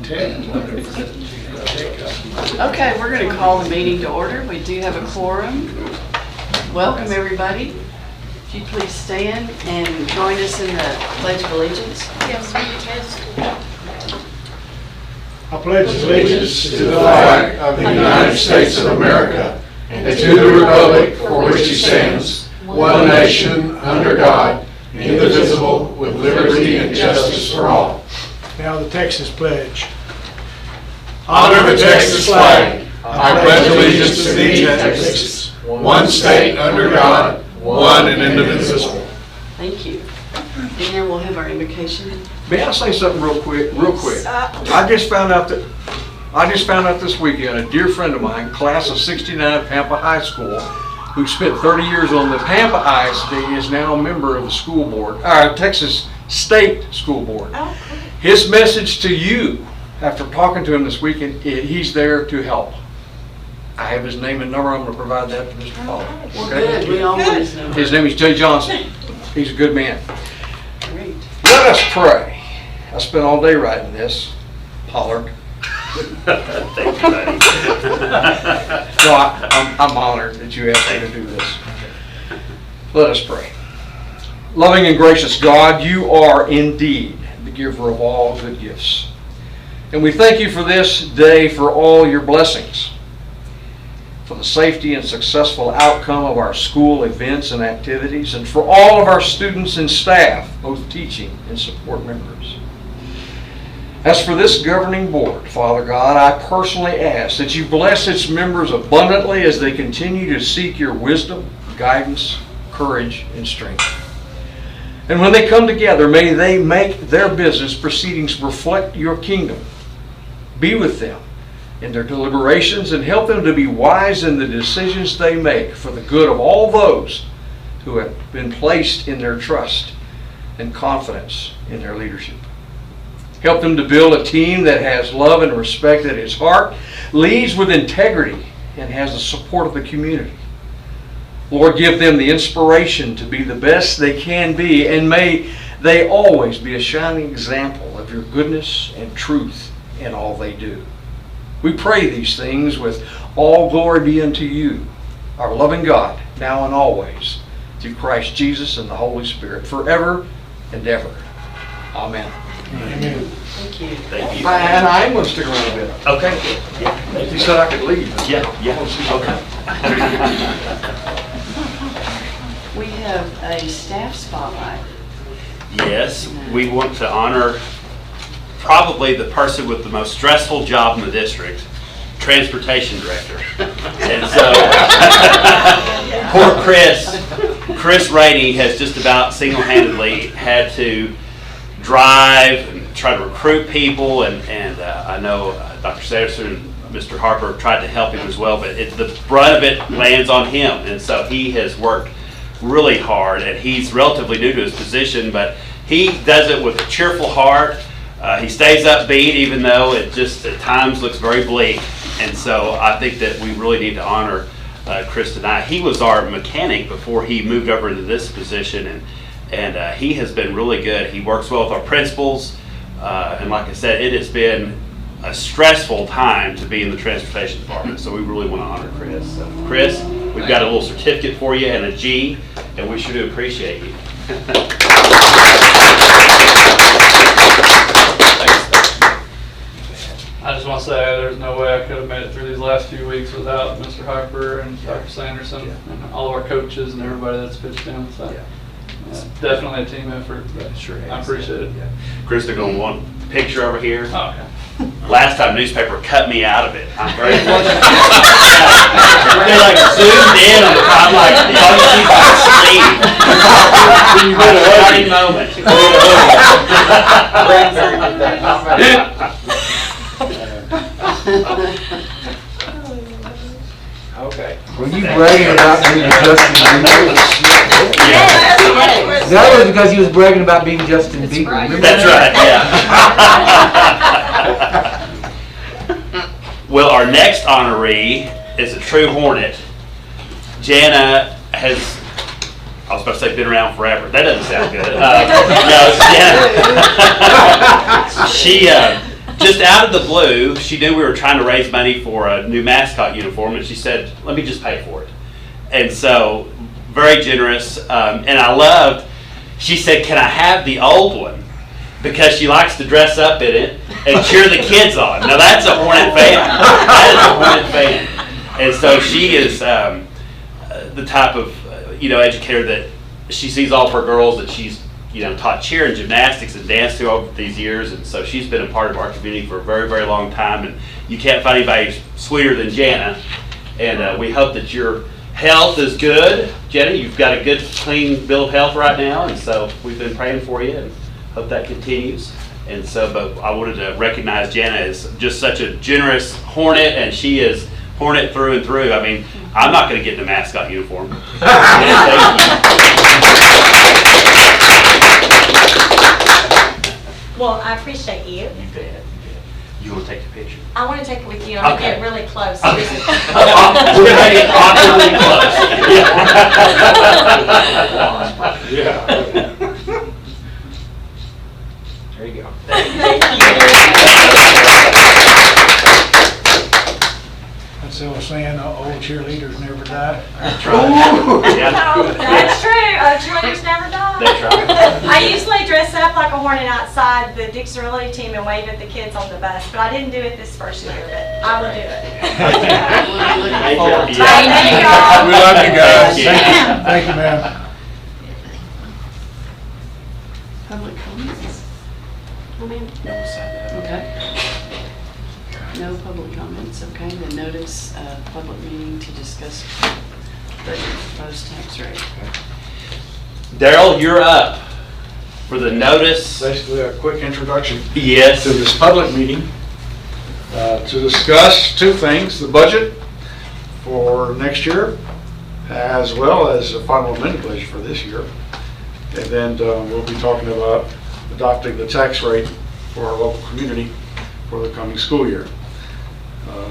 Okay, we're going to call the meeting to order. We do have a quorum. Welcome, everybody. If you please stand and join us in the Pledge of Allegiance. I pledge allegiance to the flag of the United States of America and to the republic for which it stands, one nation, under God, indivisible, with liberty and justice for all. Now the Texas pledge. Honor the Texas flag. I pledge allegiance to thee, Texas, one state under God, one and indivisible. Thank you. And we'll have our invocation. May I say something real quick? I just found out this weekend a dear friend of mine, class of '69 Pampa High School, who spent 30 years on the Pampa ISD, is now a member of the school board, Texas State School Board. His message to you, after talking to him this weekend, he's there to help. I have his name and number. I'm going to provide that to Mr. Pollard. Well, good. We all want his number. His name is Jay Johnson. He's a good man. Great. Let us pray. I spent all day writing this, Pollard. Thank you, buddy. No, I'm honored that you asked me to do this. Let us pray. Loving and gracious God, you are indeed the giver of all good gifts. And we thank you for this day, for all your blessings, for the safety and successful outcome of our school events and activities, and for all of our students and staff, both teaching and support members. As for this governing board, Father God, I personally ask that you bless its members abundantly as they continue to seek your wisdom, guidance, courage, and strength. And when they come together, may they make their business proceedings reflect your kingdom. Be with them in their deliberations and help them to be wise in the decisions they make for the good of all those who have been placed in their trust and confidence in their leadership. Help them to build a team that has love and respect at its heart, leads with integrity, and has the support of the community. Lord, give them the inspiration to be the best they can be, and may they always be a shining example of your goodness and truth in all they do. We pray these things with all glory be unto you, our loving God, now and always, through Christ Jesus and the Holy Spirit, forever and ever. Amen. Amen. Thank you. Thank you. And I am going to stick around a bit. Okay. Yeah. He said I could leave. Yeah. Okay. We have a staff spotlight. Yes, we want to honor probably the person with the most stressful job in the district, transportation director. And so, poor Chris Rainey has just about single-handedly had to drive and try to recruit people, and I know Dr. Sanderson and Mr. Harper tried to help him as well, but the brunt of it lands on him, and so he has worked really hard, and he's relatively new to his position, but he does it with a cheerful heart. He stays upbeat even though it just at times looks very bleak, and so I think that we really need to honor Chris tonight. He was our mechanic before he moved over into this position, and he has been really good. He works well with our principals, and like I said, it has been a stressful time to be in the transportation department, so we really want to honor Chris. So, Chris, we've got a little certificate for you and a G, and we sure do appreciate you. I just want to say there's no way I could have made it through these last few weeks without Mr. Harper and Dr. Sanderson and all of our coaches and everybody that's pitched in. So definitely a team effort. But Sure I appreciate it. Yeah. Chris, they're going to want a picture over here. Oh, okay. Last time newspaper cut me out of it. I'm very fortunate. They like zoomed in on the top, like all you see by sleeve. You put a funny moment. Okay. Were you bragging about being Justin Bieber? Yeah. That was because he was bragging about being Justin Bieber. Remember That's that? right, yeah. Well, our next honoree is a true Hornet. Jana has, I was about to say been around forever. That doesn't sound good. No, Jana. just out of the blue, she knew we were trying to raise money for a new mascot uniform, and she said, let me just pay for it. And so, very generous, and I loved, she said, can I have the old one? Because she likes to dress up in it and cheer the kids on. Now that's a Hornet fan. That is a Hornet fan. And so she is the type of educator that she sees all of her girls that she's taught cheer and gymnastics and dance to over these years, and so she's been a part of our community for a very, very long time, and you can't find anybody sweeter than Jana, and we hope that your health is good. Jenna, you've got a good, clean bill of health right now, and so we've been praying for you and hope that continues. And so, but I wanted to recognize Jana as just such a generous Hornet, and she is Hornet through and through. I mean, I'm not going to get in a mascot uniform. Well, I appreciate you. You bet. You want to take the picture? I want to take it with you. I'm going to get really close. Okay. We're going to make it awkwardly close. Yeah. There you go. That's the old saying, old cheerleaders never die. That's right. Yeah. No, that's true. Cheerleaders never die. That's right. I usually dress up like a Hornet outside the Dixie team and wave at the kids on the bus, but I didn't do it this first year, but I will do it. Thank you. Thank you all. We love you guys. Thank you, ma'am. Public comments? Okay. No public comments, okay. Then notice public meeting to discuss budget proposed tax rate. Daryl, you're up for the notice. Basically, a quick introduction Yes. to this public meeting to discuss two things: the budget for next year, as well as the final amendment budget for this year. And then we'll be talking about adopting the tax rate for our local community for the coming school year.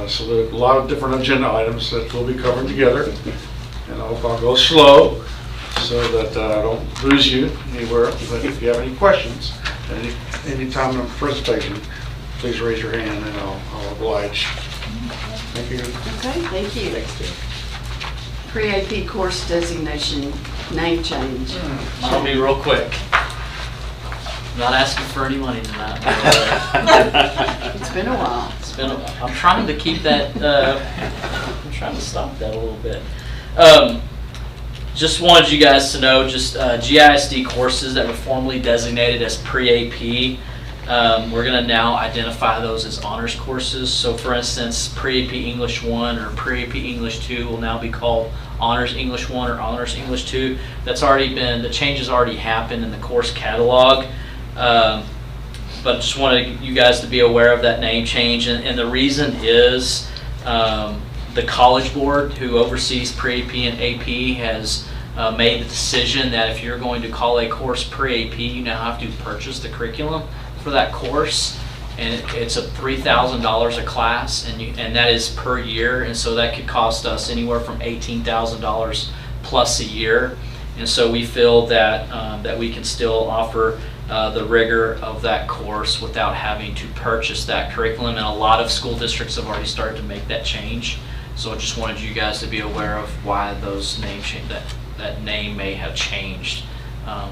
So there are a lot of different agenda items that we'll be covering together. And I hope I'll go slow so that I don't lose you anywhere. But if you have any questions at any time in the presentation, please raise your hand and I'll oblige. Thank you. Okay, thank you. Pre-AP course designation name change. I'll be real quick. Not asking for any money tonight. It's been a while. It's been. I'm trying to keep that. I'm trying to stop that a little bit. Just wanted you guys to know, just GISD courses that were formerly designated as pre-AP. We're going to now identify those as honors courses. So, for instance, pre-AP English 1 or pre-AP English 2 will now be called Honors English 1 or Honors English 2. That's already been, the changes already happened in the course catalog. But just wanted you guys to be aware of that name change. And the reason is the College Board, who oversees pre-AP and AP, has made the decision that if you're going to call a course pre-AP, you now have to purchase the curriculum for that course, and it's a $3,000 a class, and that is per year, and so that could cost us anywhere from $18,000 plus a year. And so we feel that that we can still offer the rigor of that course without having to purchase that curriculum, and a lot of school districts have already started to make that change. So I just wanted you guys to be aware of why those name change, that name may have changed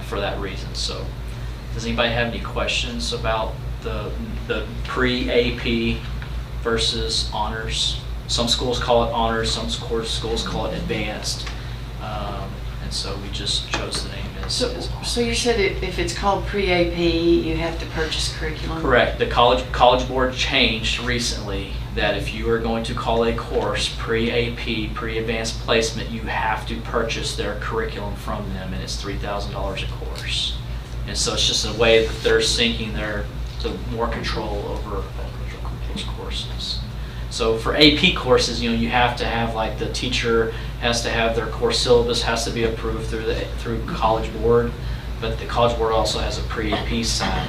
for that reason. So does anybody have any questions about the pre-AP versus honors? Some schools call it honors, some schools call it advanced, and so we just chose the name as So you said if it's called pre-AP, you have to purchase curriculum? Correct. The college board changed recently that if you are going to call a course pre-AP, pre-advanced placement, you have to purchase their curriculum from them, and it's $3,000 a course. And so it's just a way that they're sinking the more control over those courses. So for AP courses, you have to have, like, the teacher has to have their course syllabus has to be approved through College Board, but the College Board also has a pre-AP side,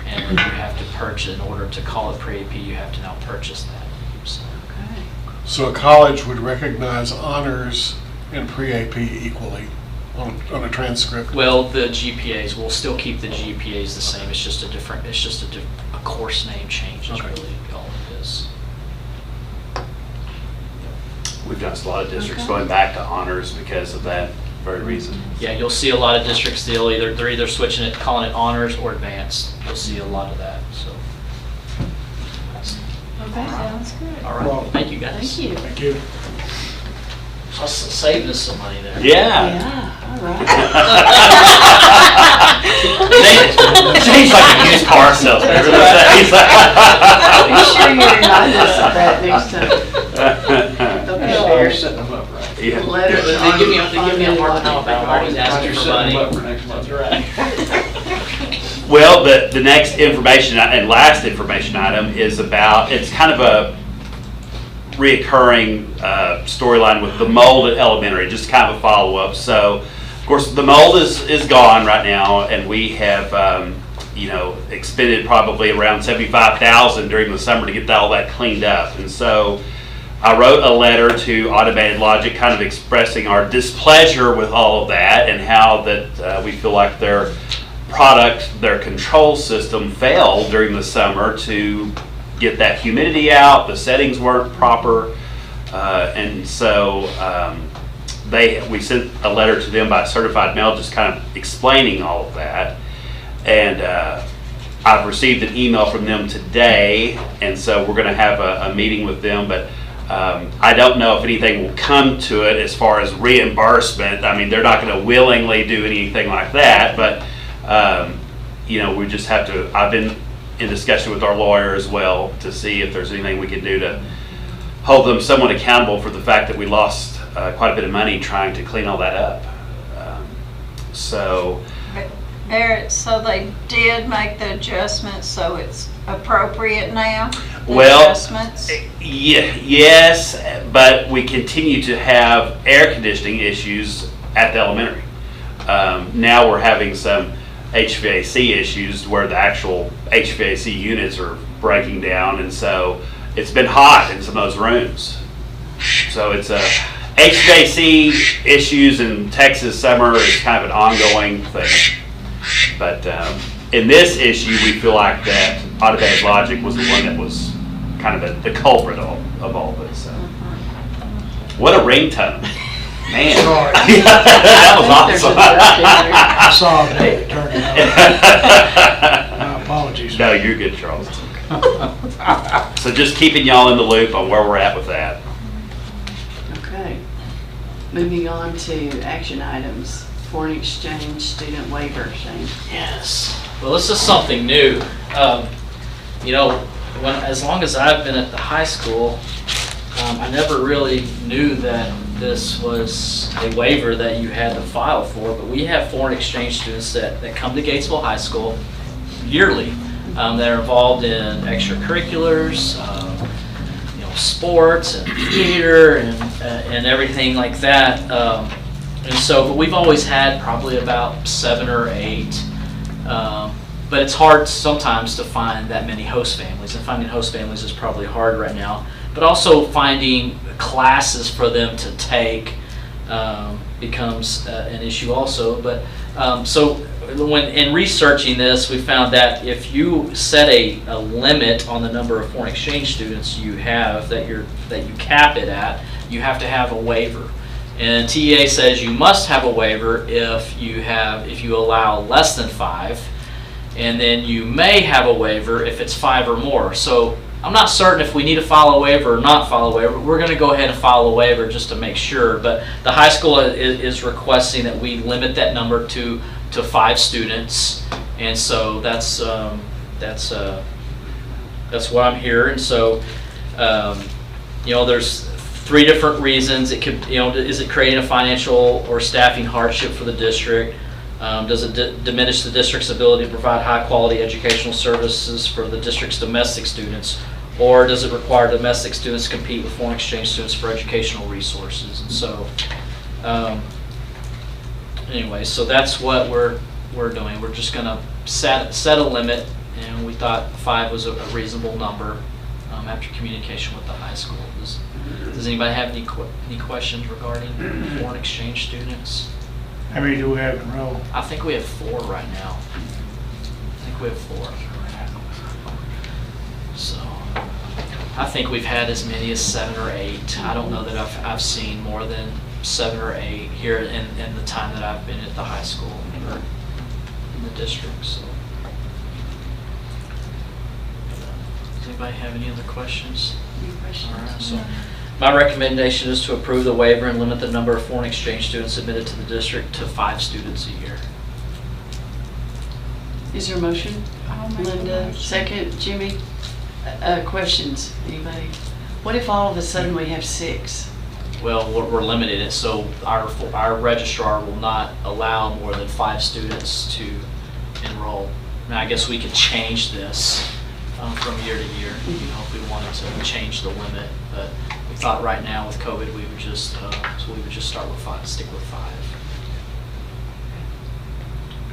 and you have to purchase in order to call it pre-AP. You have to now purchase that. So. Okay. So a college would recognize honors and pre-AP equally on a transcript? Well, the GPAs, we'll still keep the GPAs the same. It's just a course name change is Okay. really all it is. We've noticed a lot of districts Okay. going back to honors because of that very reason. Yeah, you'll see a lot of districts, they're either switching it, calling it honors or advanced. You'll see a lot of that, so. Okay, sounds good. All right, thank you guys. Thank you. Thank you. Saving us some money there. Yeah. Yeah, all right. Seems like a used car salesman. Be sure you remind us of that next time. Okay. You're setting them up right. Yeah. Letter to They give me a hard Army time about always asking for Setting them up money. for next month. Well, the next information and last information item is about, it's kind of a reoccurring storyline with the mold at elementary, just kind of a follow-up. So, of course, the mold is gone right now, and we have, expended probably around $75,000 during the summer to get all that cleaned up. And so I wrote a letter to Automated Logic kind of expressing our displeasure with all of that and how that we feel like their product, their control system failed during the summer to get that humidity out. The settings weren't proper. And so we sent a letter to them by certified mail just kind of explaining all of that. And I've received an email from them today, and so we're going to have a meeting with them, but I don't know if anything will come to it as far as reimbursement. I mean, they're not going to willingly do anything like that, but we just have to, I've been in discussion with our lawyer as well to see if there's anything we can do to hold them somewhat accountable for the fact that we lost quite a bit of money trying to clean all that up. So So they did make the adjustments, so it's appropriate now? The Well, adjustments? yes, but we continue to have air conditioning issues at the elementary. Now we're having some HVAC issues where the actual HVAC units are breaking down, and so it's been hot in some of those rooms. So it's a HVAC issues in Texas summer is kind of an ongoing thing. But in this issue, we feel like that Automated Logic was the one that was kind of the culprit of all this. So. What a ringtone. Man. Sorry. That was awesome. I saw it turn it on. My apologies. No, you're good, Charles. So just keeping y'all in the loop on where we're at with that. Okay. Moving on to action items. Foreign exchange student waiver, Shane. Yes. Well, this is something new. As long as I've been at the high school, I never really knew that this was a waiver that you had to file for, but we have foreign exchange students that come to Gatesville High School yearly that are involved in extracurriculars, sports and theater and everything like that. But we've always had probably about 7 or 8. But it's hard sometimes to find that many host families, and finding host families is probably hard right now. But also finding classes for them to take becomes an issue also. But when in researching this, we found that if you set a limit on the number of foreign exchange students you have that you cap it at, you have to have a waiver. And TEA says you must have a waiver if you allow less than 5, and then you may have a waiver if it's 5 or more. So I'm not certain if we need to file a waiver or not file a waiver. We're going to go ahead and file a waiver just to make sure. But the high school is requesting that we limit that number to 5 students, and so that's what I'm hearing. So there's 3 different reasons. It could, is it creating a financial or staffing hardship for the district? Does it diminish the district's ability to provide high-quality educational services for the district's domestic students? Or does it require domestic students to compete with foreign exchange students for educational resources? And so, anyway, so that's what we're doing. We're just going to set a limit, and we thought 5 was a reasonable number after communication with the high school. Does anybody have any questions regarding foreign exchange students? How many do we have in a row? I think we have 4 right now. I think we've had as many as 7 or 8. I don't know that I've seen more than 7 or 8 here in the time that I've been at the high school or in the district. So, does anybody have any other questions? Any questions? All right. So, my recommendation is to approve the waiver and limit the number of foreign exchange students admitted to the district to 5 students a year. Is there a motion? I'll make a Linda, motion. second. Jimmy? Questions? Anybody? What if all of a sudden we have 6? Well, we're limited, and so our registrar will not allow more than 5 students to enroll. Now, I guess we could change this from year to year, if we wanted to change the limit. But we thought right now with COVID, we would just start with 5, stick with 5.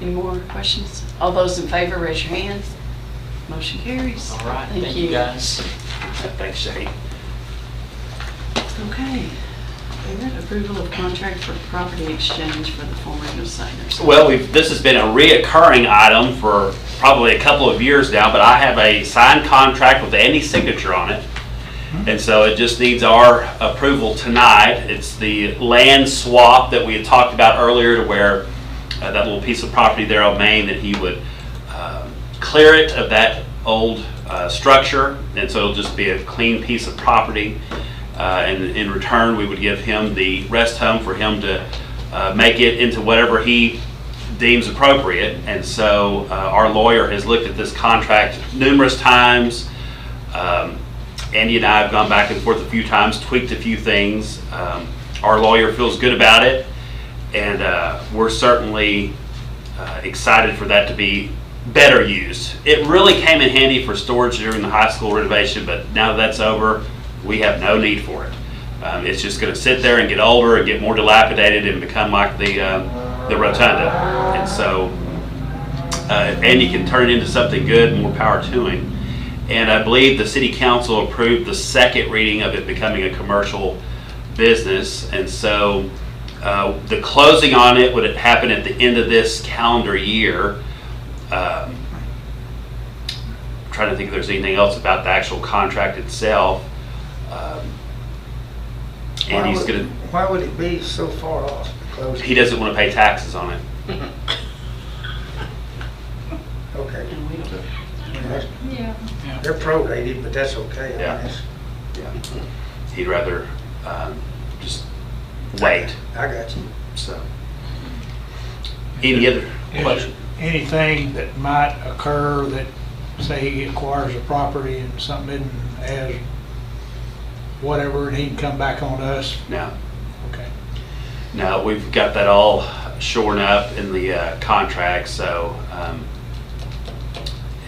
Any more questions? All those in favor, raise your hand. Motion carries. All right, thank you guys. Thanks, Shane. Okay. Approval of contract for property exchange for the former consigners. Well, this has been a reoccurring item for probably a couple of years now, but I have a signed contract with Andy's signature on it. And so it just needs our approval tonight. It's the land swap that we had talked about earlier, to where that little piece of property there on Main, that he would clear it of that old structure, and so it'll just be a clean piece of property. And in return, we would give him the rest home for him to make it into whatever he deems appropriate. And so our lawyer has looked at this contract numerous times. Andy and I have gone back and forth a few times, tweaked a few things. Our lawyer feels good about it, and we're certainly excited for that to be better used. It really came in handy for storage during the high school renovation, but now that that's over, we have no need for it. It's just going to sit there and get older and get more dilapidated and become like the rotunda. And so if Andy can turn it into something good, more power to him. And I believe the city council approved the second reading of it becoming a commercial business. And so the closing on it would happen at the end of this calendar year. Trying to think if there's anything else about the actual contract itself. And he's going to. Why would it be so far off the closing? He doesn't want to pay taxes on it. Okay. And we don't. Yeah. They're prorated, but that's okay. Yeah. I mean, Yeah. He'd rather just wait. I got you. So, any other Is questions? anything that might occur that, say he acquires a property and something isn't as whatever, and he can come back on us? No. Okay. No, we've got that all shorn up in the contract, so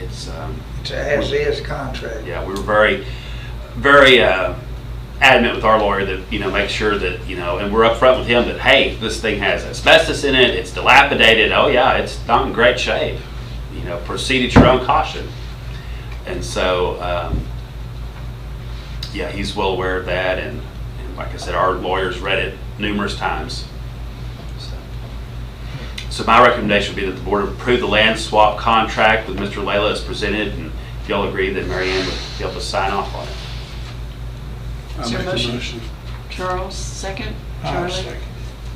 it's It's a as-is contract. yeah, we were very, very adamant with our lawyer that, make sure that, and we're upfront with him that, hey, this thing has asbestos in it, it's dilapidated, oh yeah, it's not in great shape. Proceed at your own caution. And so, yeah, he's well aware of that, and like I said, our lawyers read it numerous times. So my recommendation would be that the board approve the land swap contract with Mr. Layla as presented, and if y'all agree, that Mary Ann would be able to sign off on it. Is there a motion? Charles, second? Charlie? Second.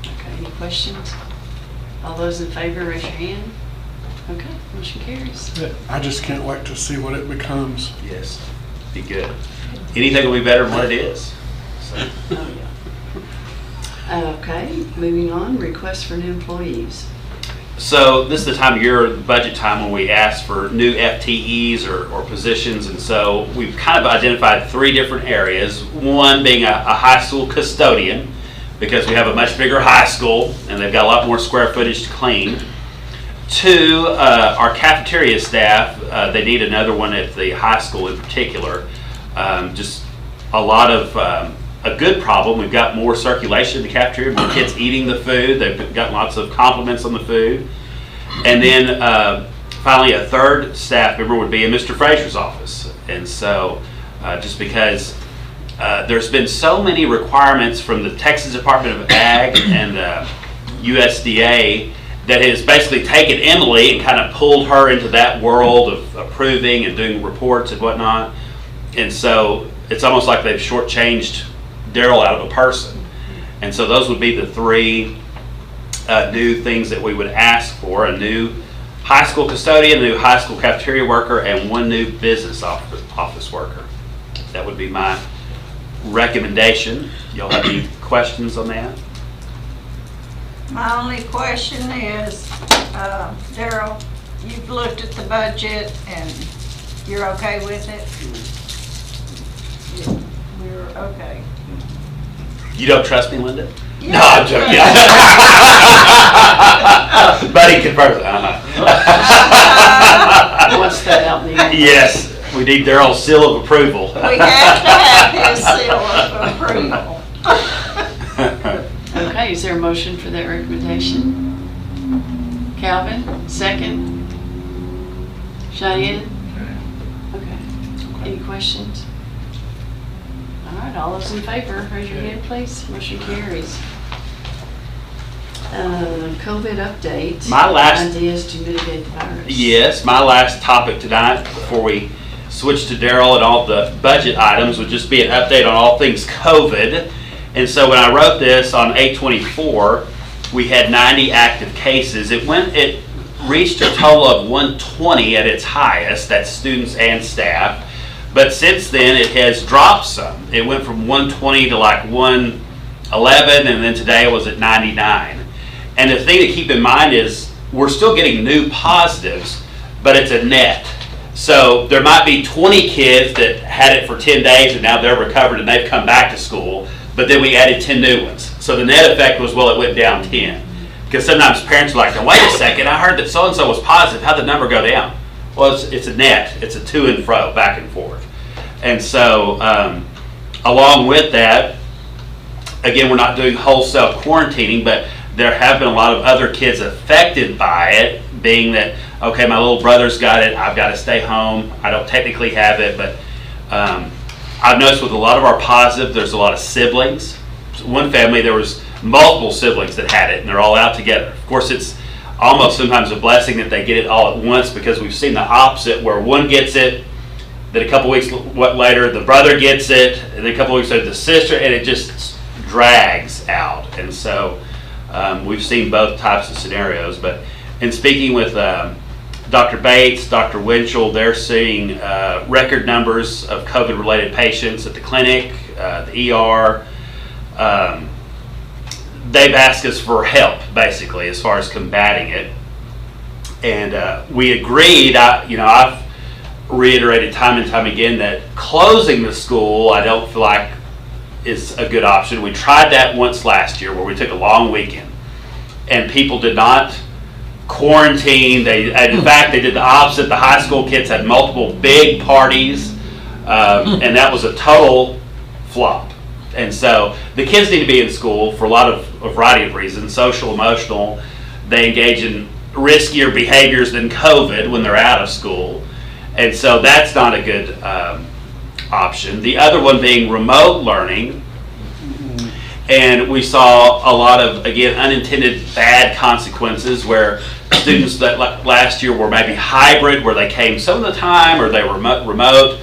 Okay, any questions? All those in favor, raise your hand. Okay, motion carries. I just can't wait to see what it becomes. Yes, be good. Anything will be better than what it is. So, Oh, yeah. Okay, moving on, requests for new employees. So this is the time of year, the budget time, when we ask for new FTEs or positions, and so we've kind of identified 3 different areas. One being a high school custodian, because we have a much bigger high school and they've got a lot more square footage to clean. 2, our cafeteria staff, they need another one at the high school in particular. Just a lot of a good problem. We've got more circulation in the cafeteria, more kids eating the food. They've gotten lots of compliments on the food. And then finally, a 3rd staff member would be in Mr. Frazier's office. And so just because there's been so many requirements from the Texas Department of Ag and USDA that has basically taken Emily and kind of pulled her into that world of approving and doing reports and whatnot. And so it's almost like they've shortchanged Daryl out of a person. And so those would be the three new things that we would ask for: a new high school custodian, a new high school cafeteria worker, and one new business office worker. That would be my recommendation. Y'all have any questions on that? My only question is, Daryl, you've looked at the budget and you're okay with it? We're okay. You don't trust me, Linda? Yeah. No, I'm joking. Buddy confirms. What's that out in the air? Yes, we need Daryl's seal of approval. We have to have his seal of approval. Okay, is there a motion for that recommendation? Calvin, second. Cheyenne? Okay. Any questions? All right, all those in favor, raise your hand, please. Motion carries. COVID update. My last- Ideas to mitigate the virus. Yes, my last topic tonight, before we switch to Daryl and all the budget items, would just be an update on all things COVID. And so when I wrote this on 8/24, we had 90 active cases. It reached a total of 120 at its highest, that's students and staff. But since then, it has dropped some. It went from 120 to like 111, and then today it was at 99. And the thing to keep in mind is we're still getting new positives, but it's a net. So there might be 20 kids that had it for 10 days and now they're recovered and they've come back to school, but then we added 10 new ones. So the net effect was, well, it went down 10. Because sometimes parents are like, now wait a second, I heard that so-and-so was positive, how'd the number go down? Well, it's a net, it's a to and fro, back and forth. And so along with that, again, we're not doing wholesale quarantining, but there have been a lot of other kids affected by it, being that, okay, my little brother's got it, I've got to stay home. I don't technically have it, but I've noticed with a lot of our positive, there's a lot of siblings. One family, there was multiple siblings that had it, and they're all out together. Of course, it's almost sometimes a blessing that they get it all at once, because we've seen the opposite, where one gets it, then a couple weeks later, the brother gets it, and then a couple weeks later, the sister, and it just drags out. And so we've seen both types of scenarios. But in speaking with Dr. Bates, Dr. Winchell, they're seeing record numbers of COVID-related patients at the clinic, the ER. They've asked us for help, basically, as far as combating it. And we agreed. I've reiterated time and time again that closing the school, I don't feel like is a good option. We tried that once last year where we took a long weekend and people did not quarantine. In fact, they did the opposite. The high school kids had multiple big parties, and that was a total flop. And so the kids need to be in school for a variety of reasons: social, emotional. They engage in riskier behaviors than COVID when they're out of school. And so that's not a good option. The other one being remote learning. And we saw a lot of, again, unintended bad consequences where students that last year were maybe hybrid, where they came some of the time or they were remote,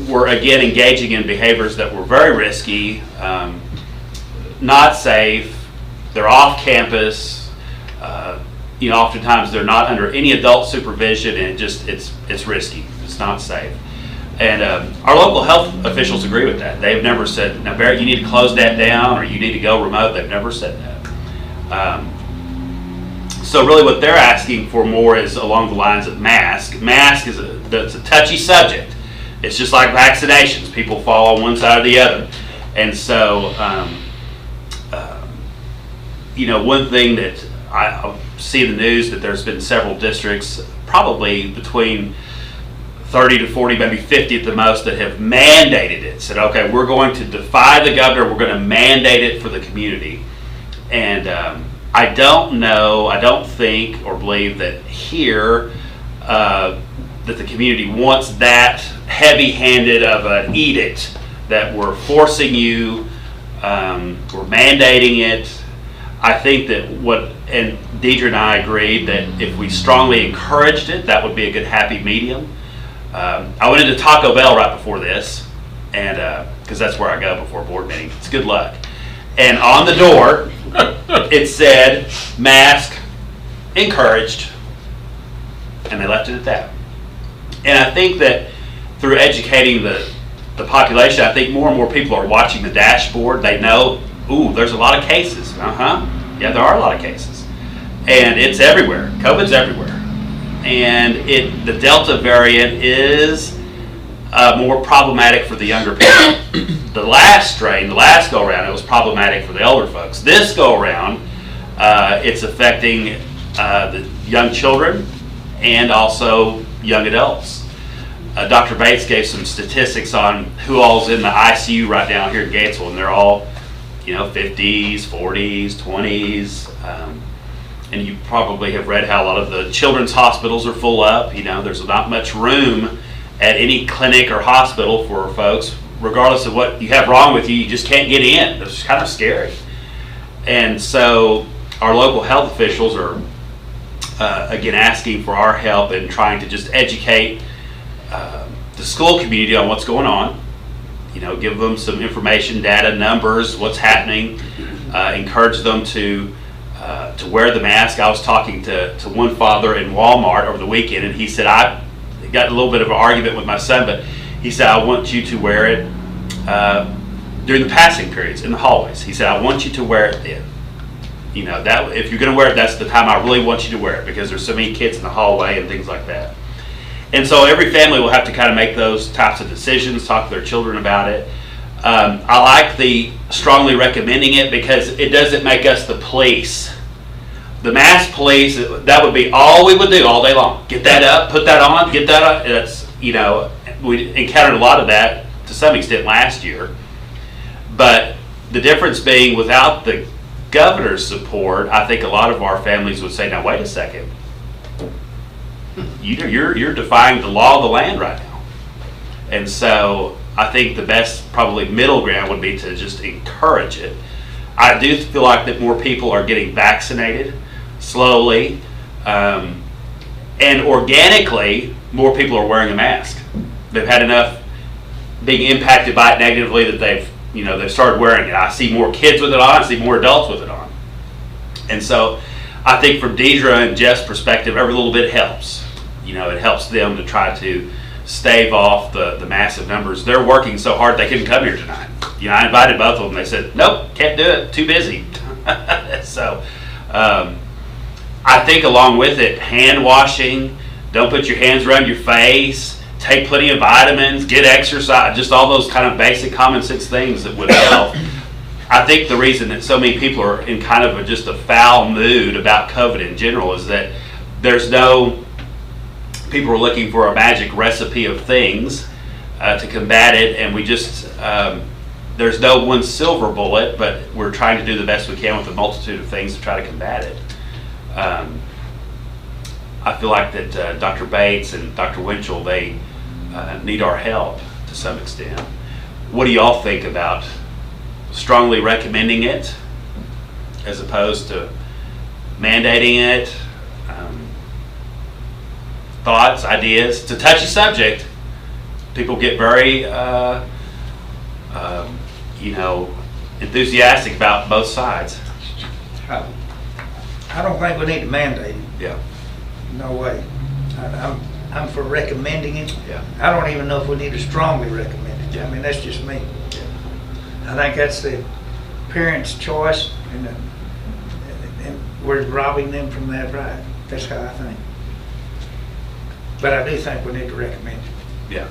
were again engaging in behaviors that were very risky, not safe. They're off campus. Oftentimes they're not under any adult supervision, and it's risky. It's not safe. And our local health officials agree with that. They've never said, now Barrett, you need to close that down or you need to go remote. They've never said that. So really what they're asking for more is along the lines of mask. Mask that's a touchy subject. It's just like vaccinations. People fall on one side or the other. And so, one thing that I see in the news, that there's been several districts, probably between 30 to 40, maybe 50 at the most, that have mandated it. Said, okay, we're going to defy the governor, we're going to mandate it for the community. And I don't think or believe that here that the community wants that heavy-handed of an edict that we're forcing you, we're mandating it. I think that and Deidre and I agreed that if we strongly encouraged it, that would be a good happy medium. I went into Taco Bell right before this, and because that's where I go before board meeting. It's good luck. And on the door, it said, mask encouraged, and they left it at that. And I think that through educating the population, I think more and more people are watching the dashboard. They know, ooh, there's a lot of cases. Yeah, there are a lot of cases. And it's everywhere. COVID's everywhere. And the Delta variant is more problematic for the younger people. The last strain, the last go-around, it was problematic for the elder folks. This go-around, it's affecting the young children and also young adults. Dr. Bates gave some statistics on who all's in the ICU right now here in Gatesville, and they're all, 50s, 40s, 20s. And you probably have read how a lot of the children's hospitals are full up. There's not much room at any clinic or hospital for folks. Regardless of what you have wrong with you, you just can't get in. It's kind of scary. And so our local health officials are, again, asking for our help in trying to just educate the school community on what's going on. Give them some information, data, numbers, what's happening. Encourage them to wear the mask. I was talking to one father in Walmart over the weekend, and he said, I got a little bit of an argument with my son, but he said, I want you to wear it during the passing periods in the hallways. He said, I want you to wear it then. That if you're going to wear it, that's the time I really want you to wear it, because there's so many kids in the hallway and things like that. And so every family will have to kind of make those types of decisions, talk to their children about it. I like the strongly recommending it because it doesn't make us the police. The mask police, that would be all we would do all day long. Get that up, put that on, get that up. That's, we encountered a lot of that to some extent last year. But the difference being, without the governor's support, I think a lot of our families would say, now wait a second. You're defying the law of the land right now. And so I think the best probably middle ground would be to just encourage it. I do feel like that more people are getting vaccinated slowly, and organically more people are wearing a mask. They've had enough being impacted by it negatively that they've started wearing it. I see more kids with it on, I see more adults with it on. And so I think from Deidre and Jeff's perspective, every little bit helps. It helps them to try to stave off the massive numbers. They're working so hard they couldn't come here tonight. I invited both of them. They said, nope, can't do it, too busy. So I think along with it, hand washing, don't put your hands around your face, take plenty of vitamins, get exercise, just all those kind of basic common sense things that would help. I think the reason that so many people are in kind of just a foul mood about COVID in general is that people are looking for a magic recipe of things to combat it, and we just, there's no one silver bullet, but we're trying to do the best we can with a multitude of things to try to combat it. I feel like that Dr. Bates and Dr. Winchell, they need our help to some extent. What do y'all think about strongly recommending it as opposed to mandating it? Thoughts, ideas? It's a touchy subject. People get very, enthusiastic about both sides. I don't think we need to mandate it. Yeah. No way. I'm for recommending it. Yeah. I don't even know if we need to strongly recommend it. I mean, that's just me. I think that's the parents' choice, and we're robbing them from that right. That's how I think. But I do think we need to recommend it. Yeah.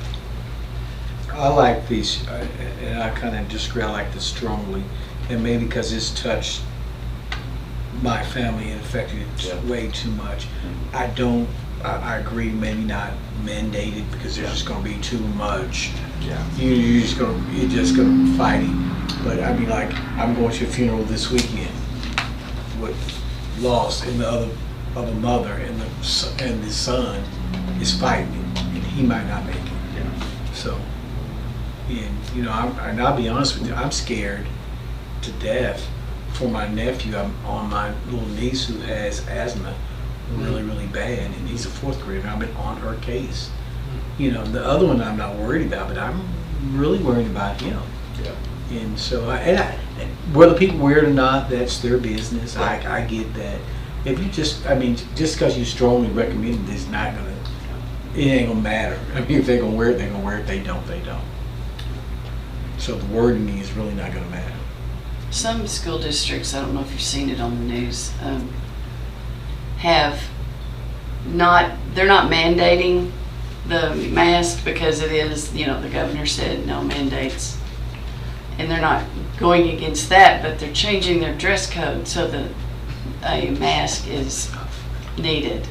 I like these, and I kind of disagree. I like this strongly, and maybe because it's touched my family and affected it way too much. I agree, maybe not mandated because there's just going to be too much. Yeah. You're just going to fight it. But I mean, like, I'm going to a funeral this weekend with loss, and the other mother and the son is fighting it, and he might not make it. Yeah. So, and I'll be honest with you, I'm scared to death for my nephew. I'm on my little niece who has asthma really, really bad, and he's a fourth grader. I've been on her case. The other one I'm not worried about, but I'm really worried about him. Yeah. And so, whether people wear it or not, that's their business. I get that. If you just, I mean, just because you strongly recommend it is not gonna, it ain't gonna matter. I mean, if they're gonna wear it, they're gonna wear it. They don't, they don't. So the wording is really not gonna matter. Some school districts, I don't know if you've seen it on the news, have not, they're not mandating the mask because it is, the governor said no mandates. And they're not going against that, but they're changing their dress code so that a mask is needed.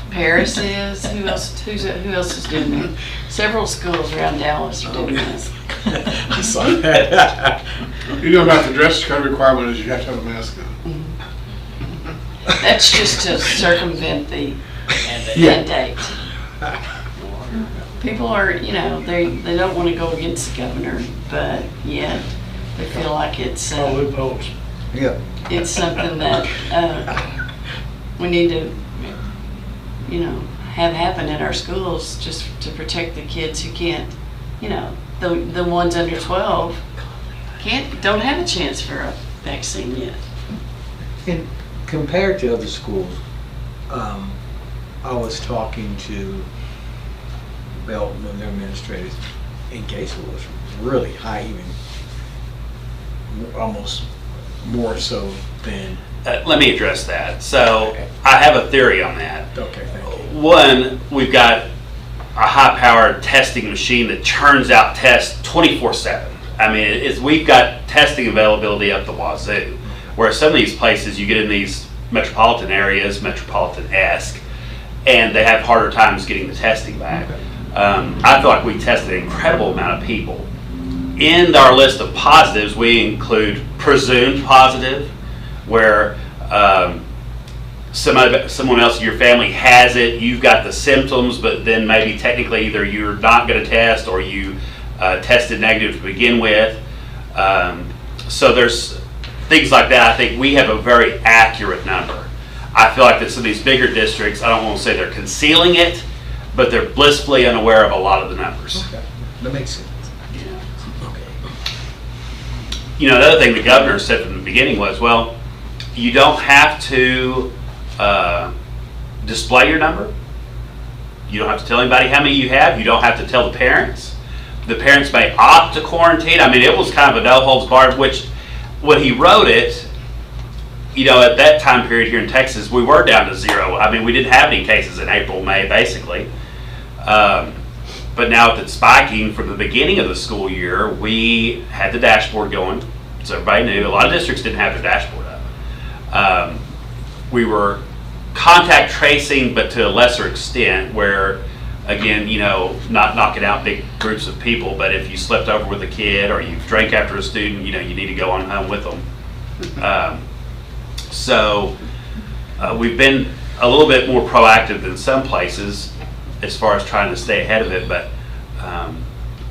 Paris is, who else is doing that? Several schools around Dallas are doing this. I saw that. You know about the dress code requirement is you have to have a mask on. That's just to circumvent the Yeah. mandate. People are, they don't want to go against the governor, but yet they feel like it's All loopholes. Yeah. it's something that we need to, have happen in our schools just to protect the kids who can't, the ones under 12 don't have a chance for a vaccine yet. And compared to other schools, I was talking to Belton and their administrators, and Gatesville was really high, even almost more so than. Let me address that. So I have a theory on that. Okay, thank you. One, we've got a high-powered testing machine that churns out tests 24/7. I mean, we've got testing availability up the wazoo. Whereas some of these places, you get in these metropolitan areas, metropolitan-esque, and they have harder times getting the testing back. I feel like we tested an incredible amount of people. In our list of positives, we include presumed positive, where someone else in your family has it, you've got the symptoms, but then maybe technically either you're not going to test or you tested negative to begin with. So there's things like that. I think we have a very accurate number. I feel like that some of these bigger districts, I don't want to say they're concealing it, but they're blissfully unaware of a lot of the numbers. Okay, that makes sense. Okay. The other thing the governor said from the beginning was, well, you don't have to display your number. You don't have to tell anybody how many you have. You don't have to tell the parents. The parents may opt to quarantine. I mean, it was kind of a no holds barred, which when he wrote it, at that time period here in Texas, we were down to 0. I mean, we didn't have any cases in April, May, basically. But now with it spiking from the beginning of the school year, we had the dashboard going, so everybody knew. A lot of districts didn't have their dashboard up. We were contact tracing, but to a lesser extent, where, again, not knocking out big groups of people, but if you slept over with a kid or you drank after a student, you need to go on home with them. So we've been a little bit more proactive than some places as far as trying to stay ahead of it, but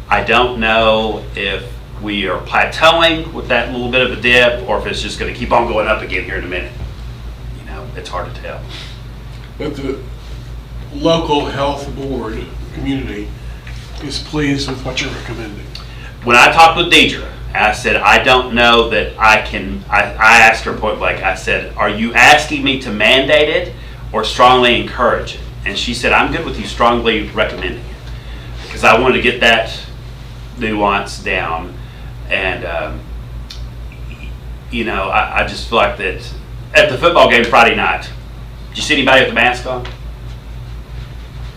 I don't know if we are plateauing with that little bit of a dip or if it's just going to keep on going up again here in a minute. It's hard to tell. But the local health board community is pleased with what you're recommending. When I talked with Deidre, I said, I don't know that I can, I asked her point blank, I said, are you asking me to mandate it or strongly encourage it? And she said, I'm good with you strongly recommending it. Because I wanted to get that nuance down. And, I just feel like that at the football game Friday night, did you see anybody with a mask on?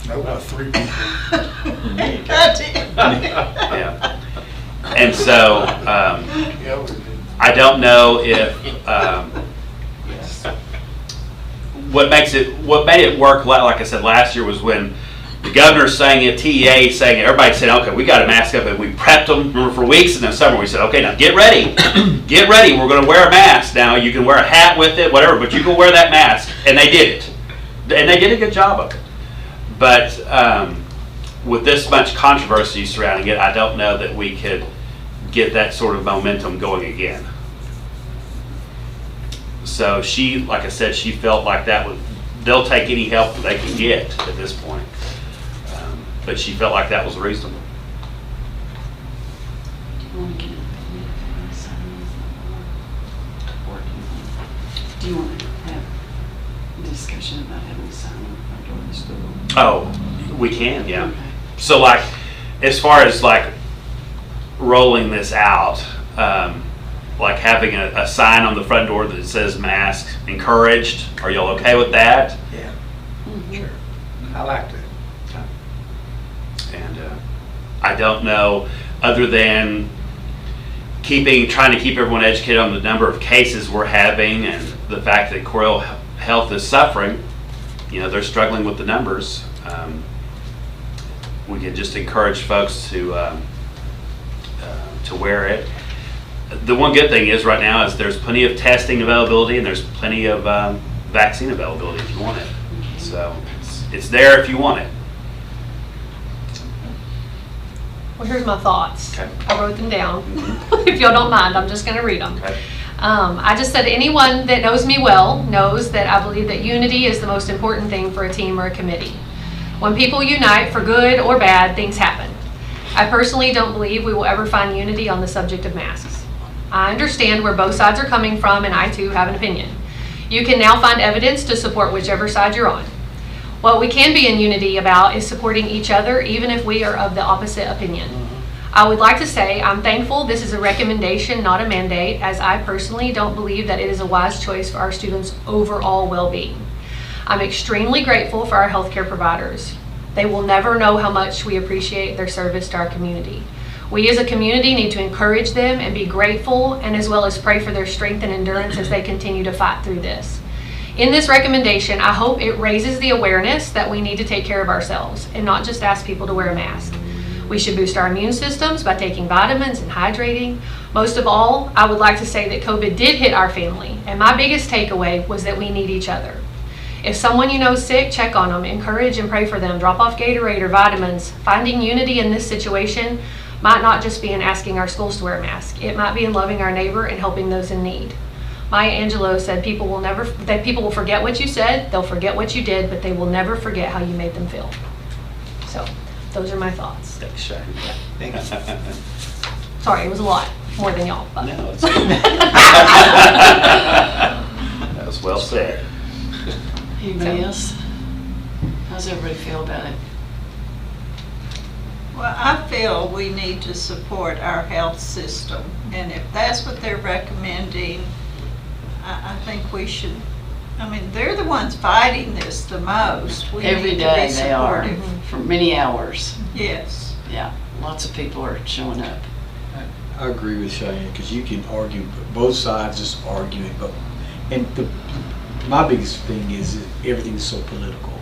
About 3 people. Yeah. And so, I don't know if, what made it work, like I said last year, was when the governor's saying it, TEA saying it, everybody said, okay, we got to mask up, and we prepped them. Remember, for weeks in the summer, we said, okay, now get ready. Get ready. We're going to wear a mask. Now, you can wear a hat with it, whatever, but you can wear that mask. And they did it. And they did a good job of it. But with this much controversy surrounding it, I don't know that we could get that sort of momentum going again. So she, like I said, she felt like they'll take any help that they can get at this point. but she felt like that was reasonable. Do you want to have a discussion about having a sign on the front door of the school? Oh, we can, yeah. Okay. So like, as far as like rolling this out, like having a sign on the front door that says mask encouraged, are y'all okay with that? Yeah, Mhm. sure. I like that. And I don't know, other than trying to keep everyone educated on the number of cases we're having and the fact that Coryell Health is suffering, they're struggling with the numbers. We can just encourage folks to wear it. The one good thing is right now is there's plenty of testing availability and there's plenty of vaccine availability if you want it. So it's there if you want it. Well, here's my thoughts. Okay. I wrote them down. If y'all don't mind, I'm just going to read them. Okay. I just said anyone that knows me well knows that I believe that unity is the most important thing for a team or a committee. When people unite for good or bad, things happen. I personally don't believe we will ever find unity on the subject of masks. I understand where both sides are coming from, and I too have an opinion. You can now find evidence to support whichever side you're on. What we can be in unity about is supporting each other, even if we are of the opposite opinion. I would like to say I'm thankful this is a recommendation, not a mandate, as I personally don't believe that it is a wise choice for our students' overall well-being. I'm extremely grateful for our healthcare providers. They will never know how much we appreciate their service to our community. We as a community need to encourage them and be grateful, and as well as pray for their strength and endurance as they continue to fight through this. In this recommendation, I hope it raises the awareness that we need to take care of ourselves and not just ask people to wear a mask. We should boost our immune systems by taking vitamins and hydrating. Most of all, I would like to say that COVID did hit our family, and my biggest takeaway was that we need each other. If someone you know is sick, check on them, encourage and pray for them, drop off Gatorade or vitamins. Finding unity in this situation might not just be in asking our schools to wear a mask. It might be in loving our neighbor and helping those in need. Maya Angelou said people will forget what you said, they'll forget what you did, but they will never forget how you made them feel. So, those are my thoughts. Thanks, Shane. Thank you. Sorry, it was a lot, more than y'all. But. No, it's that was well said. Anybody else? How's everybody feel about it? Well, I feel we need to support our health system, and if that's what they're recommending, I think we should, they're the ones fighting this the most. We Every need to day be they are, supportive. for many hours. Yes. Yeah, lots of people are showing up. I agree with Cheyenne, because you can argue, both sides just arguing, my biggest thing is that everything is so political,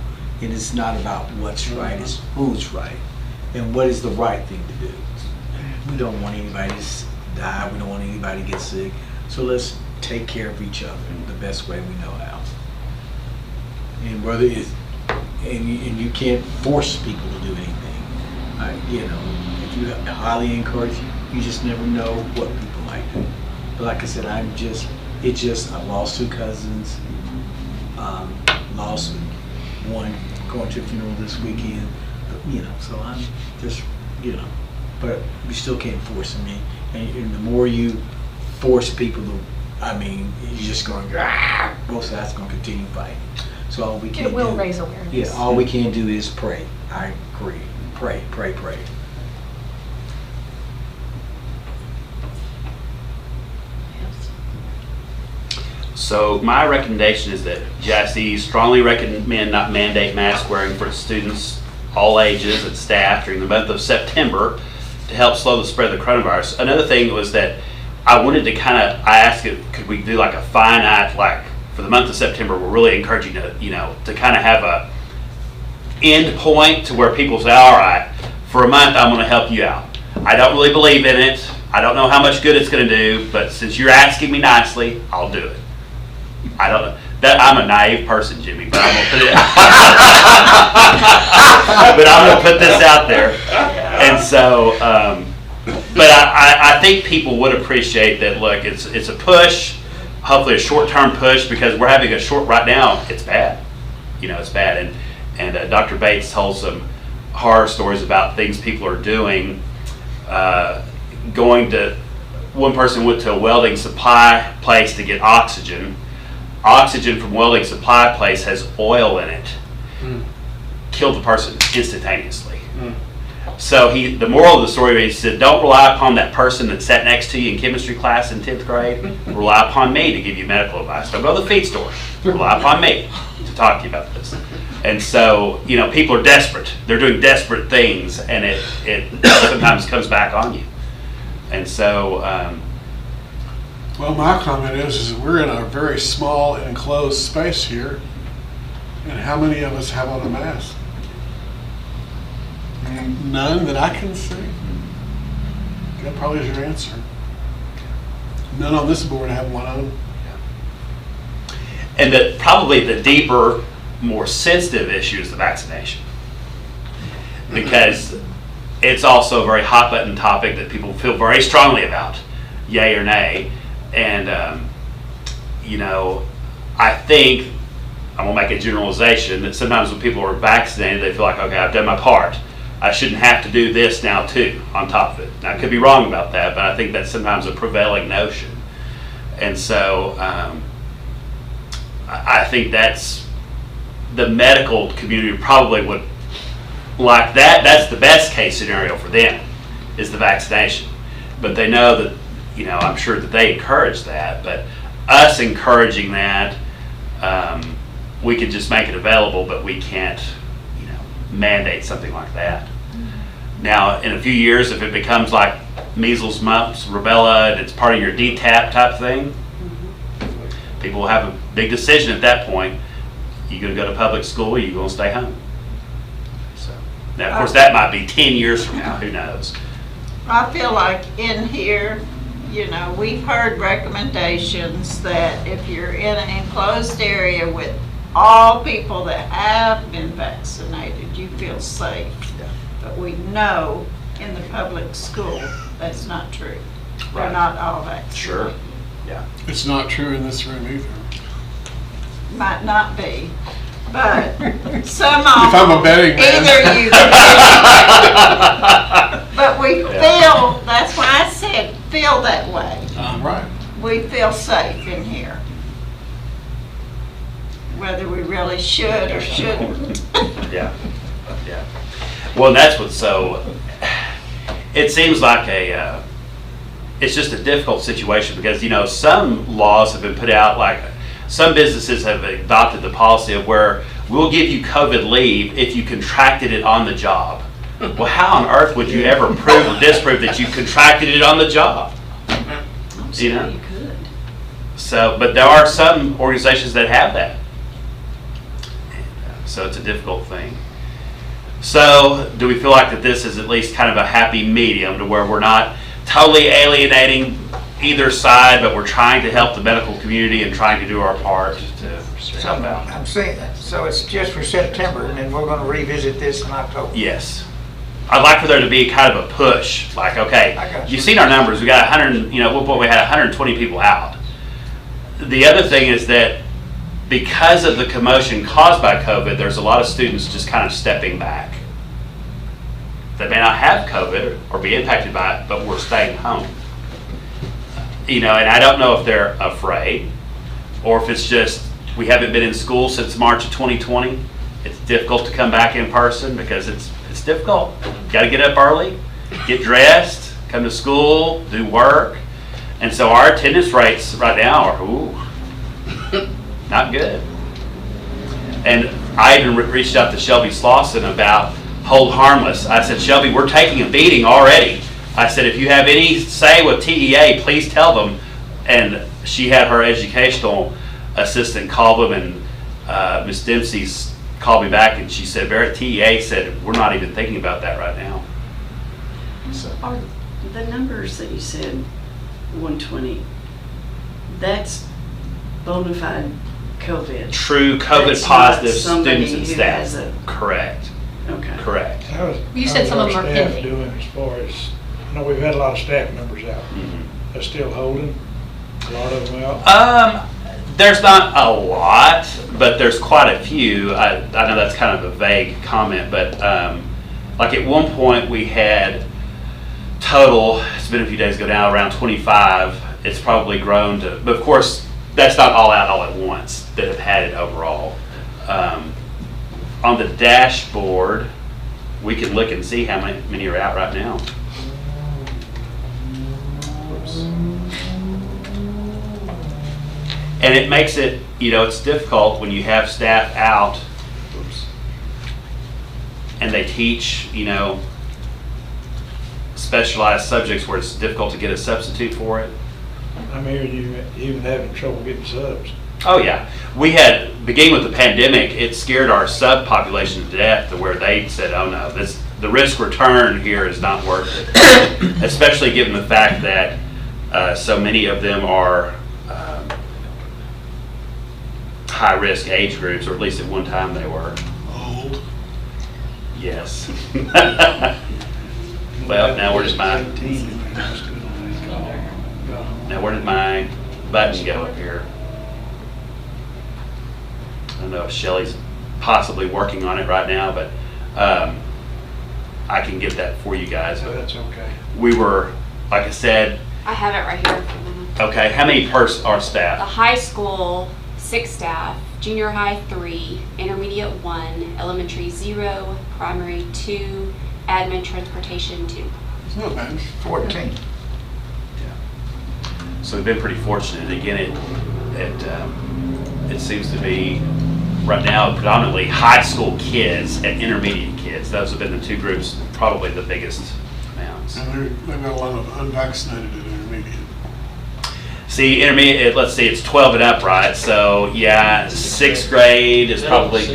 and it's not about what's right, it's who's right, and what is the right thing to do. We don't want anybody to die, we don't want anybody to get sick, so let's take care of each other in the best way we know how. And whether it's, and you can't force people to do anything. If you highly encourage, you just never know what people might do. But like I said, I lost 2 cousins, lost one going to a funeral this weekend, so I'm just, but we still can't force them. And the more you force people to, you're just going, both sides are going to continue fighting. So all we can do. It will raise awareness. Yeah, all we can do is pray. I agree. Pray, pray, pray. So my recommendation is that GISD strongly recommend not mandate mask wearing for students, all ages, and staff during the month of September to help slow the spread of the coronavirus. Another thing was that I wanted to I asked if could we do like a finite, like for the month of September, we're really encouraging to, to kind of have a end point to where people say, all right, for a month I'm going to help you out. I don't really believe in it. I don't know how much good it's going to do, but since you're asking me nicely, I'll do it. I don't know. I'm a naive person, Jimmy, but I'm gonna put it. But I'm gonna put this out there, and so. But I think people would appreciate that. Look, it's a push, hopefully a short-term push, because we're having a short right now. It's bad, it's bad, and Dr. Bates told some horror stories about things people are doing. One person went to a welding supply place to get oxygen. Oxygen from welding supply place has oil in it. Killed the person instantaneously. So the moral of the story is, he said, don't rely upon that person that sat next to you in chemistry class in 10th grade. Rely upon me to give you medical advice. Don't go to the feed store. Rely upon me to talk to you about this. And so, people are desperate. They're doing desperate things, and it sometimes comes back on you. And so, Well, my comment is we're in a very small enclosed space here, and how many of us have on a mask? None that I can see. That probably is your answer. None on this board have one on. and that probably the deeper, more sensitive issue is the vaccination, because it's also a very hot button topic that people feel very strongly about, yay or nay. And I think I'm gonna make a generalization that sometimes when people are vaccinated, they feel like, okay, I've done my part. I shouldn't have to do this now too, on top of it. Now, I could be wrong about that, but I think that's sometimes a prevailing notion. And so I think that's the medical community probably would like that. That's the best case scenario for them, is the vaccination. But they know that, I'm sure that they encourage that, but us encouraging that, we could just make it available, but we can't, mandate something like that. Now, in a few years, if it becomes like measles, mumps, rubella, and it's part of your DTaP type thing, people will have a big decision at that point. You going to go to public school, or you going to stay home? So, now, of course, that might be 10 years from now. Who knows? I feel like in here, we've heard recommendations that if you're in an enclosed area with all people that have been vaccinated, you feel safe. But we know in the public school, that's not true. They're Right. not all vaccinated. Sure. Yeah. It's not true in this room either. Might not be, but some of If I'm a betting man. either you but we feel, that's why I said feel that way. Right. We feel safe in here. Whether we really should or shouldn't. Yeah. Well, that's what's so. It seems like it's just a difficult situation because some laws have been put out. Like some businesses have adopted the policy of where we'll give you COVID leave if you contracted it on the job. Well, how on earth would you ever prove or disprove that you contracted it on the job? You could. So, but there are some organizations that have that. So it's a difficult thing. So do we feel like that this is at least kind of a happy medium to where we're not totally alienating either side, but we're trying to help the medical community and trying to do our part to help out? I'm saying that. So it's just for September, and then we're going to revisit this in October. Yes. I'd like for there to be kind of a push, like, okay, I got you. you've seen our numbers. We got 100, at one point we had 120 people out. The other thing is that because of the commotion caused by COVID, there's a lot of students just kind of stepping back. They may not have COVID or be impacted by it, but we're staying home. And I don't know if they're afraid or if it's just we haven't been in school since March of 2020. It's difficult to come back in person because it's difficult. Got to get up early, get dressed, come to school, do work. And so our attendance rates right now are, not good. And I even reached out to Shelby Slauson about hold harmless. I said, Shelby, we're taking a beating already. I said, if you have any say with TEA, please tell them. And she had her educational assistant call them, and Ms. Dempsey's called me back, and she said, Barrett, TEA said, we're not even thinking about that right now. So. Are the numbers that you said, 120, that's bona fide COVID? True COVID That's positive not somebody students and who staff. has a- Correct. Okay. Correct. You said some of them are How's our staff pending. doing as far as, we've had a lot of staff members out. They're still holding, a lot of them out. There's not a lot, but there's quite a few. I know that's kind of a vague comment, but like at one point we had total, it's been a few days ago now, around 25. It's probably grown to, but of course, that's not all out all at once that have had it overall. On the dashboard, we can look and see how many are out right now. Whoops. And it makes it, it's difficult when you have staff out. Whoops. And they teach, specialized subjects where it's difficult to get a substitute for it. I'm hearing you even having trouble getting subs. Oh yeah, we had, beginning with the pandemic, it scared our sub population to death to where they said, oh no, the risk return here is not worth it. Especially given the fact that so many of them are high risk age groups, or at least at one time they were. Old. Yes. Well, now where does my button go up here? I don't know if Shelley's possibly working on it right now, but I can get that for you guys. So that's okay. We were, like I said. I have it right here. Okay, how many are The staff? high school, 6 staff, junior high 3, intermediate 1, elementary 0, primary 2, admin transportation 2. It's not bad. 14. So we've been pretty fortunate. Again, it seems to be right now predominantly high school kids and intermediate kids. Those have been the two groups, probably the biggest amounts. And they've got a lot of unvaccinated at intermediate. See, intermediate, let's see, it's 12 and up, right? So yeah, 6th grade is probably,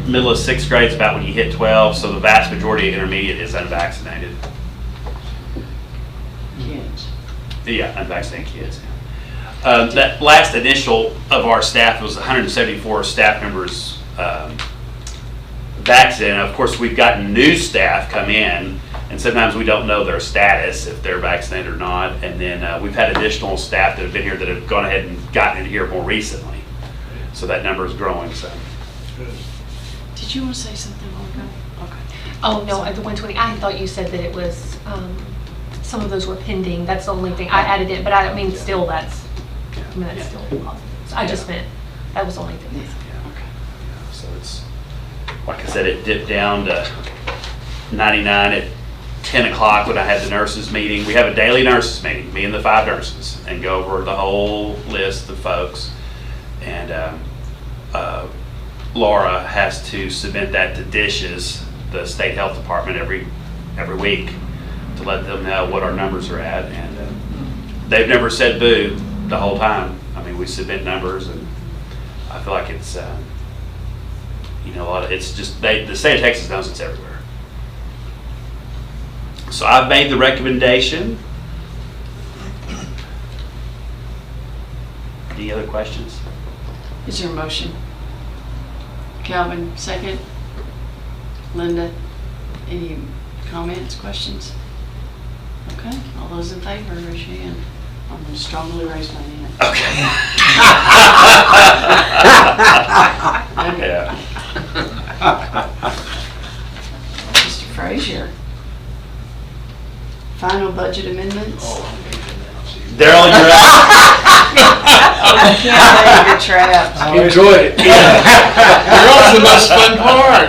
middle of 6th grade is about when you hit 12, so the vast majority of intermediate is unvaccinated. Kids. Yeah, unvaccinated kids. That last initial of our staff was 174 staff members vaccinated. Of course, we've gotten new staff come in, and sometimes we don't know their status, if they're vaccinated or not. And then we've had additional staff that have been here that have gone ahead and gotten in here more recently. So that number is growing. So. Did you want to say something, Olga? Okay. Oh, no, at the 120, I thought you said that it was, some of those were pending. That's the only thing. I added it, but I mean, still that's still positive. So I just meant, that was the only thing. Yeah, okay. Yeah, so it's, like I said, it dipped down to 99 at 10 o'clock when I had the nurses meeting. We have a daily nurses meeting, me and the 5 nurses, and go over the whole list of folks. And Laura has to submit that to DSHS, the state health department, every week to let them know what our numbers are at. And they've never said boo the whole time. I mean, we submit numbers, and I feel like it's, a lot of, it's just, the state of Texas knows it's everywhere. So I've made the recommendation. Any other questions? Is there a motion? Calvin, second. Linda, any comments, questions? Okay, all those in favor, raise your hand. I'm going to strongly raise my hand. Okay. Okay. Mr. Frazier. Final budget amendments. Daryl, you're up. I can't believe you're trapped. I enjoyed it. That's the most fun part.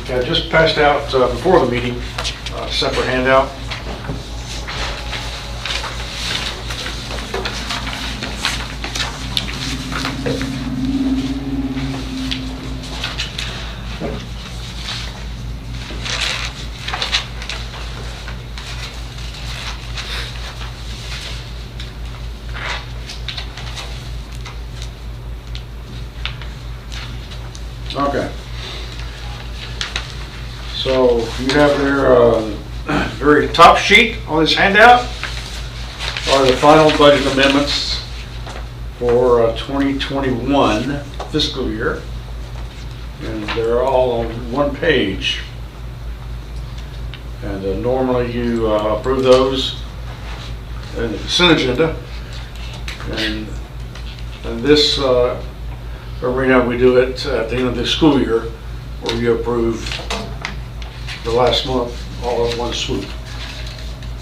I just passed out before the meeting a separate handout. Okay. So you have their very top sheet on this handout are the final budget amendments for 2021 fiscal year. And they're all on one page. And normally you approve those and the consent agenda. And this arena, we do it at the end of the school year, where you approve the last month all at one swoop.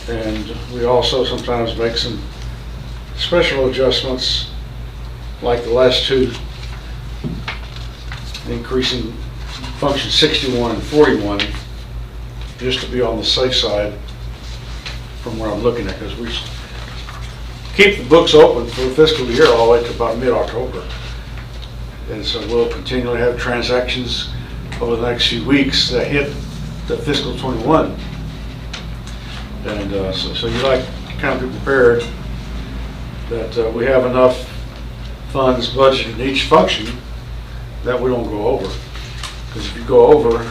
And we also sometimes make some special adjustments, like the last two, increasing function 61 and 41, just to be on the safe side from where I'm looking at, because we keep the books open for the fiscal year all the way to about mid-October. And so we'll continually have transactions over the next few weeks that hit the fiscal 21. And so you like to kind of be prepared that we have enough funds budgeted in each function that we don't go over. Because if you go over,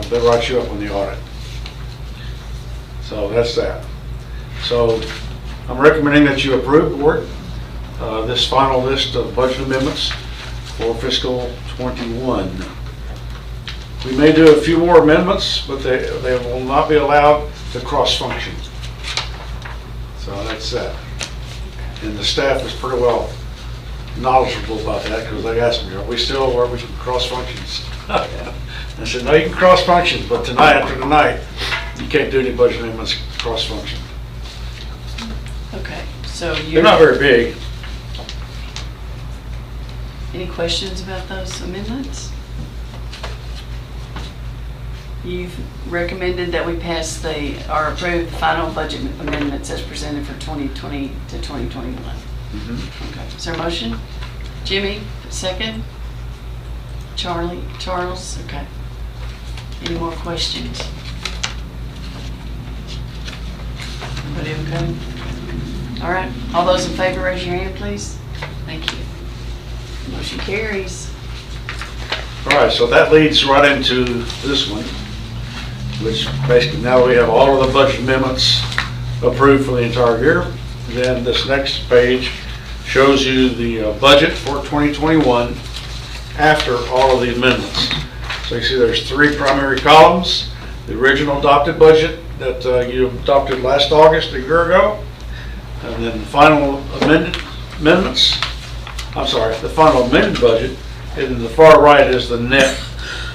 they'll write you up on the audit. So that's that. So I'm recommending that you approve, board, this final list of budget amendments for fiscal 21. We may do a few more amendments, but they will not be allowed to cross-function. So that's that. And the staff is pretty well knowledgeable about that, because they asked me, are we cross-functions? I said, no, you can cross-function, but tonight, after tonight, you can't do any budget amendments cross-function. Okay, so They're not very big. Any questions about those amendments? You've recommended that we pass or approve the final budget amendments as presented for 2020 to 2021. Okay, is there a motion? Jimmy, second? Charles, okay. Any more questions? Everybody okay? All right, all those in favor, raise your hand, please. Thank you. Motion carries. All right, so that leads right into this one, which basically now we have all of the budget amendments approved for the entire year. Then this next page shows you the budget for 2021 after all of the amendments. So you see there's three primary columns: the original adopted budget that you adopted last August, a year ago, and then the final amendments. I'm sorry, the final amended budget, and then the far right is the net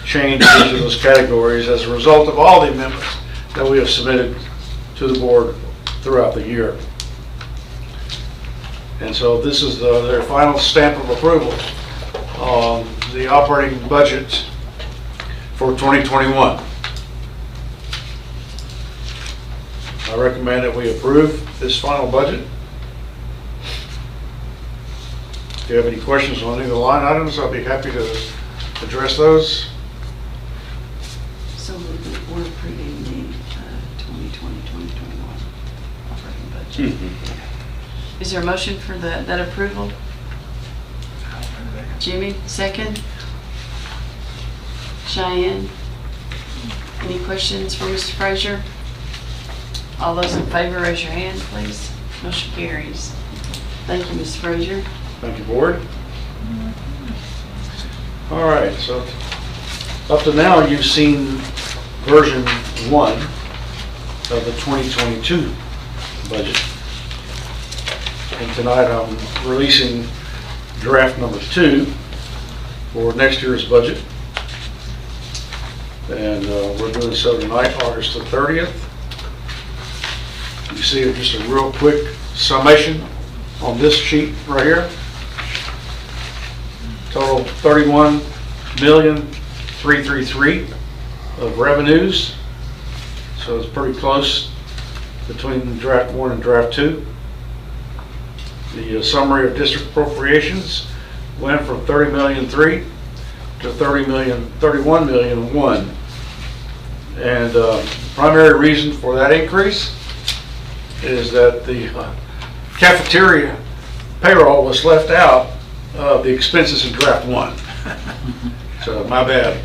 change in each of those categories as a result of all the amendments that we have submitted to the board throughout the year. And so this is their final stamp of approval on the operating budget for 2021. I recommend that we approve this final budget. If you have any questions on any of the line items, I'll be happy to address those. So we're approving the 2020-2021 operating budget. Is there a motion for that approval? Jimmy, second? Cheyenne? Any questions for Mr. Frazier? All those in favor, raise your hand, please. Motion carries. Thank you, Mr. Frazier. Thank you, board. All right, so up to now you've seen version 1 of the 2022 budget. And tonight I'm releasing draft number 2 for next year's budget. And we're doing so tonight, August the 30th. You see just a real quick summation on this sheet right here. Total $31,333,000 of revenues. So it's pretty close between draft 1 and draft 2. The summary of district appropriations went from $30,000,003 to $31,001,001. And the primary reason for that increase is that the cafeteria payroll was left out of the expenses in draft 1. So my bad.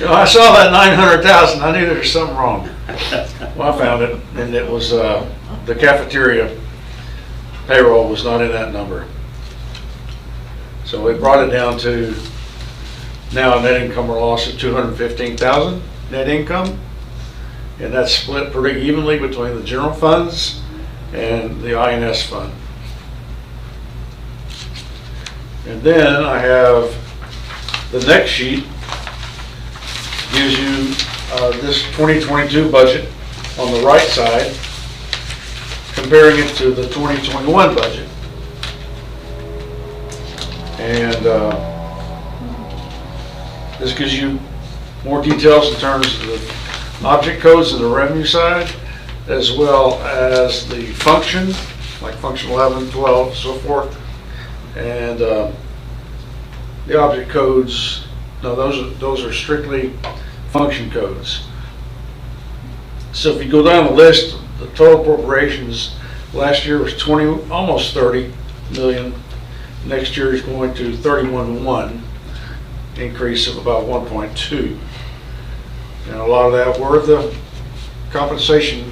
I saw that 900,000. I knew there was something wrong. Well, I found it, and it was the cafeteria payroll was not in that number. So it brought it down to now a net income or loss of $215,000 net income. and that's split pretty evenly between the general funds and the INS fund. And then I have the next sheet, gives you this 2022 budget on the right side, comparing it to the 2021 budget. And this gives you more details in terms of the object codes and the revenue side, as well as the function, like function 11, 12, so forth. And the object codes, no, those are strictly function codes. So if you go down the list, the total appropriations last year was almost 30 million. Next year is going to 31.1, increase of about 1.2. And a lot of that were the compensation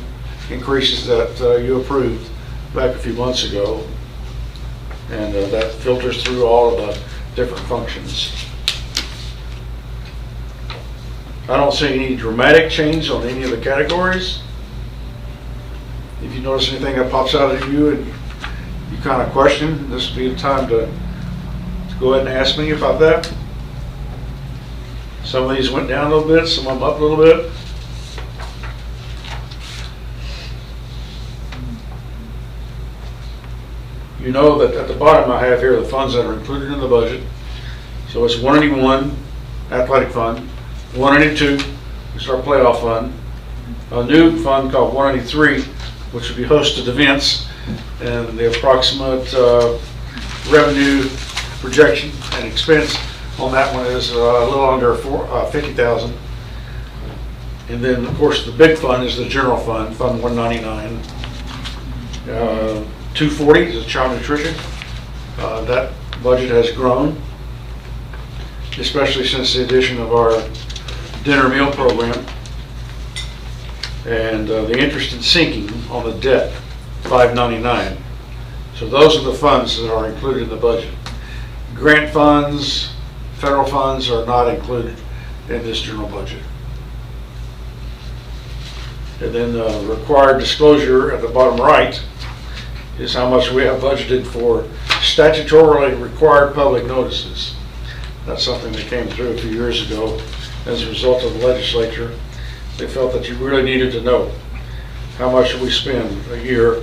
increases that you approved back a few months ago. And that filters through all of the different functions. I don't see any dramatic change on any of the categories. If you notice anything that pops out at you and you kind of question, this would be the time to go ahead and ask me about that. Some of these went down a little bit, some of them up a little bit. You know that at the bottom I have here the funds that are included in the budget. So it's 181 athletic fund, 182 is our playoff fund, a new fund called 183, which would be hosted events, and the approximate revenue projection and expense on that one is a little under 50,000. And then of course the big fund is the general fund, Fund 199. 240 is child nutrition. That budget has grown, especially since the addition of our dinner meal program. And the interest and sinking on the debt, $599. So those are the funds that are included in the budget. Grant funds, federal funds are not included in this general budget. And then the required disclosure at the bottom right is how much we have budgeted for statutorily required public notices. That's something that came through a few years ago as a result of the legislature. They felt that you really needed to know how much we spend a year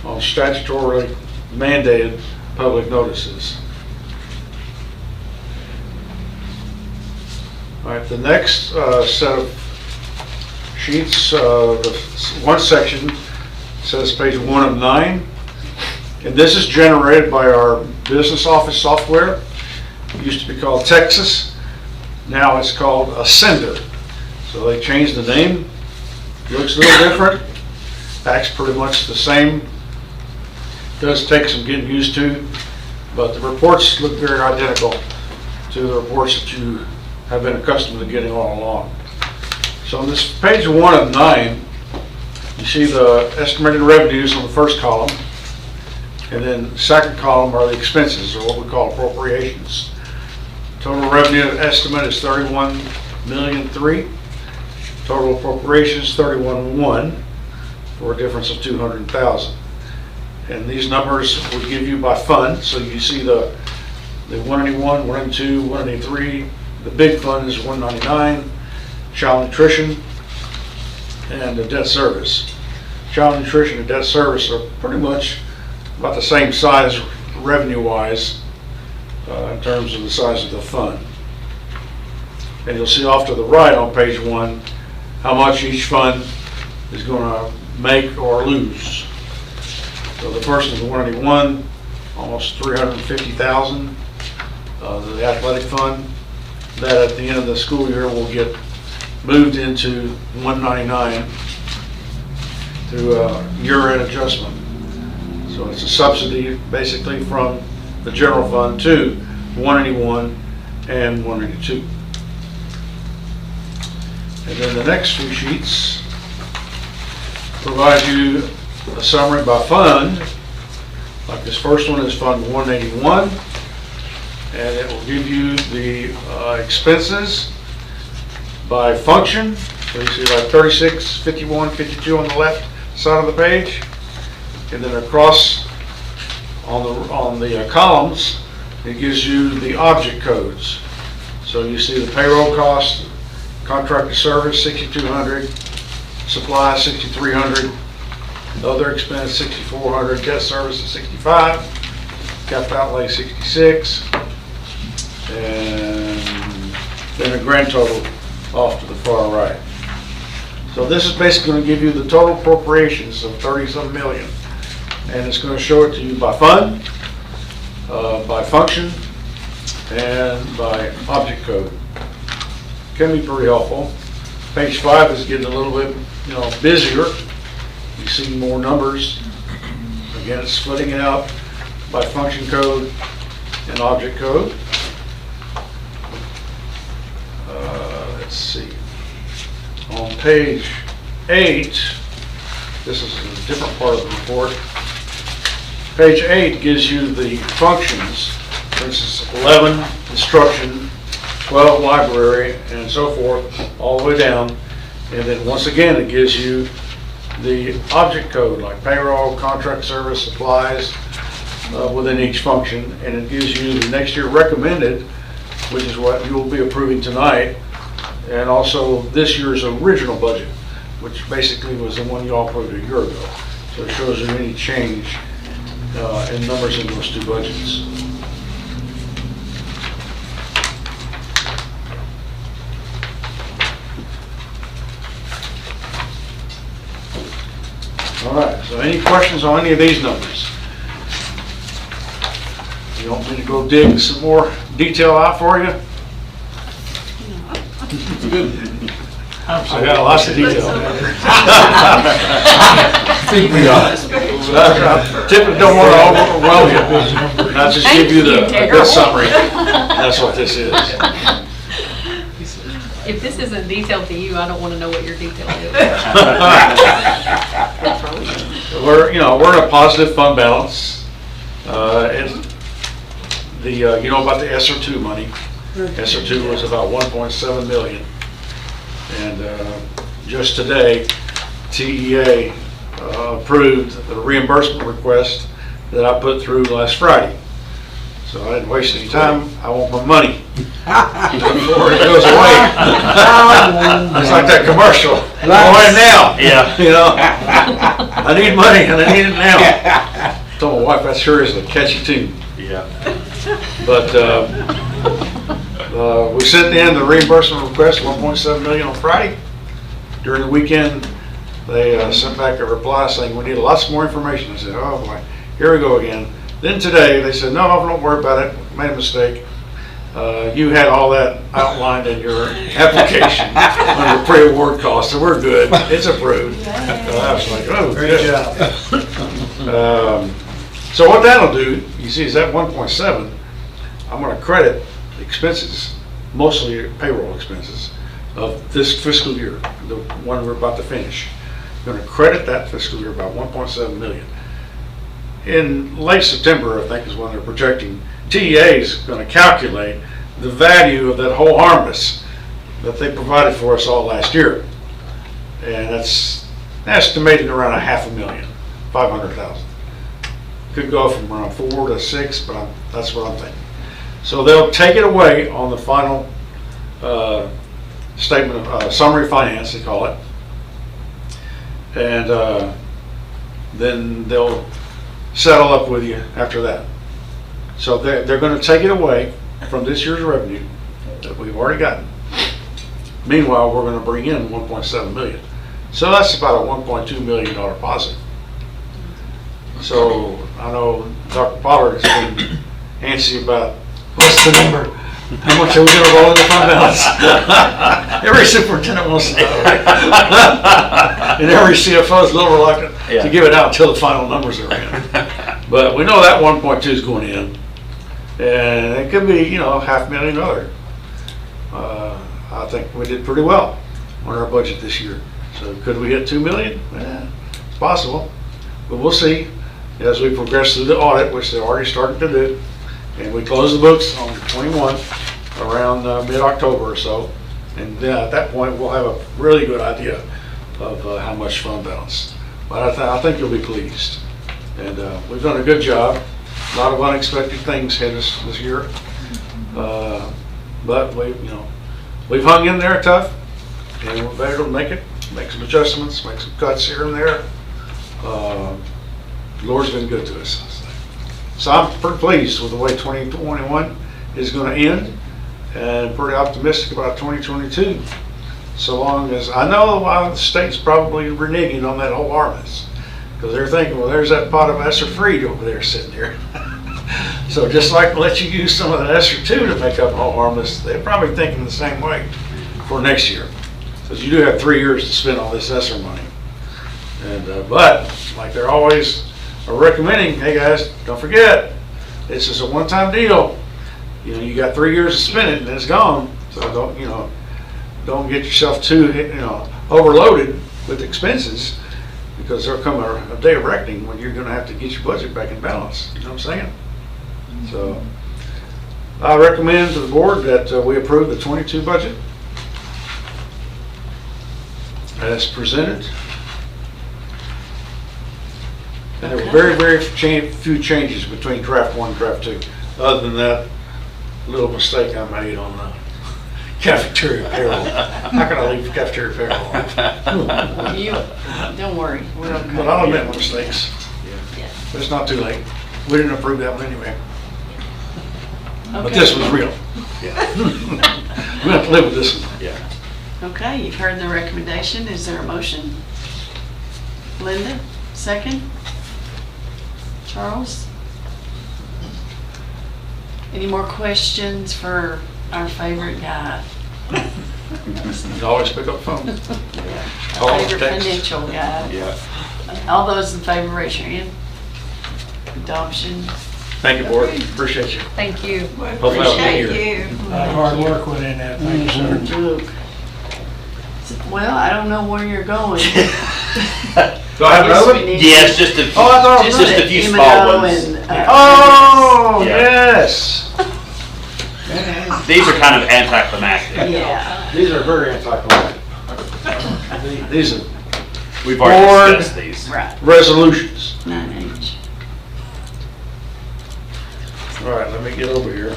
on statutorily mandated public notices. All right, the next set of sheets, the one section says page 1 of 9, and this is generated by our business office software. It used to be called Texas, now it's called Ascender. So they changed the name, looks a little different, acts pretty much the same, does take some getting used to, but the reports look very identical to the reports that you have been accustomed to getting all along. So on this page 1 of 9, you see the estimated revenues on the first column, and then the second column are the expenses, or what we call appropriations. Total revenue estimate is $31,300,000. Total appropriations 31.1, for a difference of 200,000. And these numbers will give you by fund. So you see the 181, 182, 183. The big fund is 199. Child nutrition and the debt service. Child nutrition and debt service are pretty much about the same size revenue-wise in terms of the size of the fund. And you'll see off to the right on page 1 how much each fund is going to make or lose. So the first is 181, almost 350,000. The athletic fund, that at the end of the school year will get moved into 199 through a year-end adjustment. So it's a subsidy basically from the general fund to 181 and 182. And then the next few sheets provide you a summary by fund. Like this first one is Fund 181, and it will give you the expenses by function So you see like 36, 51, 52 on the left side of the page. And then across on the columns, it gives you the object codes. So you see the payroll cost, contractor service, 6,200, supplies, 6,300, other expense, 6,400, debt service is 65, capital outlay, 66, and then a grand total off to the far right. So this is basically going to give you the total appropriations of 30-some million. And it's going to show it to you by fund, by function, and by object code. Can be pretty helpful. Page 5 is getting a little bit, busier. You see more numbers. Again, it's splitting it out by function code and object code. Let's see. On page 8, this is a different part of the report. Page 8 gives you the functions. For instance, 11 instruction, 12 library, and so forth, all the way down. And then once again, it gives you the object code, like payroll, contract service, supplies, within each function. And it gives you the next year recommended, which is what you will be approving tonight, and also this year's original budget, which basically was the one you all approved a year ago. So it shows you any change in numbers in those two budgets. All right, so any questions on any of these numbers? You want me to go dig some more detail out for you? I got lots of detail. I think we are. Typically don't want to overwhelm you. I'll just give you the good summary. That's what this is. If this isn't detailed to you, I don't want to know what your detail is. We're in a positive fund balance. And you know about the SR2 money. SR2 was about 1.7 million. And just today, TEA approved the reimbursement request that I put through last Friday. So I didn't waste any time. I want my money before it goes away. It's like that commercial. I want it now. Yeah. I need money and I need it now. I told my wife that sure is a catchy tune. Yeah. But we sent in the reimbursement request, 1.7 million on Friday. During the weekend, they sent back a reply saying we need lots more information. I said, oh boy, here we go again. Then today they said, no, don't worry about it. Made a mistake. You had all that outlined in your application under pre-award costs, so we're good. It's approved. So I was like, oh, Great job. So what that'll do, you see, is that 1.7. I'm going to credit expenses, mostly payroll expenses, of this fiscal year, the one we're about to finish. I'm going to credit that fiscal year about 1.7 million. In late September, I think is when they're projecting, TEA is going to calculate the value of that whole harvest that they provided for us all last year. And that's estimated around $500,000, 500,000. Could go from around 4 to 6, but that's what I'm thinking. So they'll take it away on the final statement of summary finance, they call it. And then they'll settle up with you after that. So they're going to take it away from this year's revenue that we've already gotten. Meanwhile, we're going to bring in 1.7 million. So that's about a $1.2 million positive. So I know Dr. Pollard has been antsy about what's the number? How much are we going to roll in the fund balance? Every superintendent wants to know. And every CFO is a little reluctant to give it out until the final numbers are in. But we know that 1.2 is going in. And it could be, $500,000 other. I think we did pretty well on our budget this year. So could we hit 2 million? Yeah, it's possible. But we'll see as we progress through the audit, which they already started to do. And we close the books on 21 around mid-October or so. And then at that point, we'll have a really good idea of how much fund balance. But I think you'll be pleased. And we've done a good job. A lot of unexpected things hit us this year. But we've hung in there tough, and we're better to make some adjustments, make some cuts here and there. The Lord's been good to us. So I'm pretty pleased with the way 2021 is going to end, and pretty optimistic about 2022. So long as I know a lot of the state's probably reneging on that whole harvest, because they're thinking, well, there's that pot of ESSER free over there sitting there. So just like let you use some of that ESSER 2 to make up whole harvest, they're probably thinking the same way for next year, because you do have 3 years to spend all this ESSER money. And but like they're always recommending, hey guys, don't forget, this is a one-time deal. You got 3 years to spend it, and it's gone. So don't get yourself too overloaded with expenses, because there'll come a day of reckoning when you're going to have to get your budget back in balance. You know what I'm saying? So I recommend to the board that we approve the 22 budget as presented. And there were very few changes between draft 1 and draft 2. Other than that little mistake I made on the cafeteria payroll. How can I leave cafeteria payroll off? Don't worry, we're okay. But I'll admit my mistakes. But it's not too late. We didn't approve that one anyway. But Okay. this was real. Yeah. We have to live with this one. Yeah. Okay, you've heard the recommendation. Is there a motion? Linda, second? Charles? Any more questions for our favorite guy? You can always pick up the phone. Call, Our favorite text. financial guy. Yeah. All those in favor, raise your hand. Adoption. Thank you, board. Appreciate you. Thank you. Hopefully I'll be here. Thank you. A lot of hard work went in that, thank you, sir. Look. Well, I don't know where you're going. Do I have another one? Yes, just a few, Oh, I thought it was just a the few M&O small ones. and, Oh, Yeah. yes. These are kind of anticlimactic. Yeah. These are very anticlimactic. These are We've already Board. discussed these. Right. resolutions. 9H. All right, let me get over here.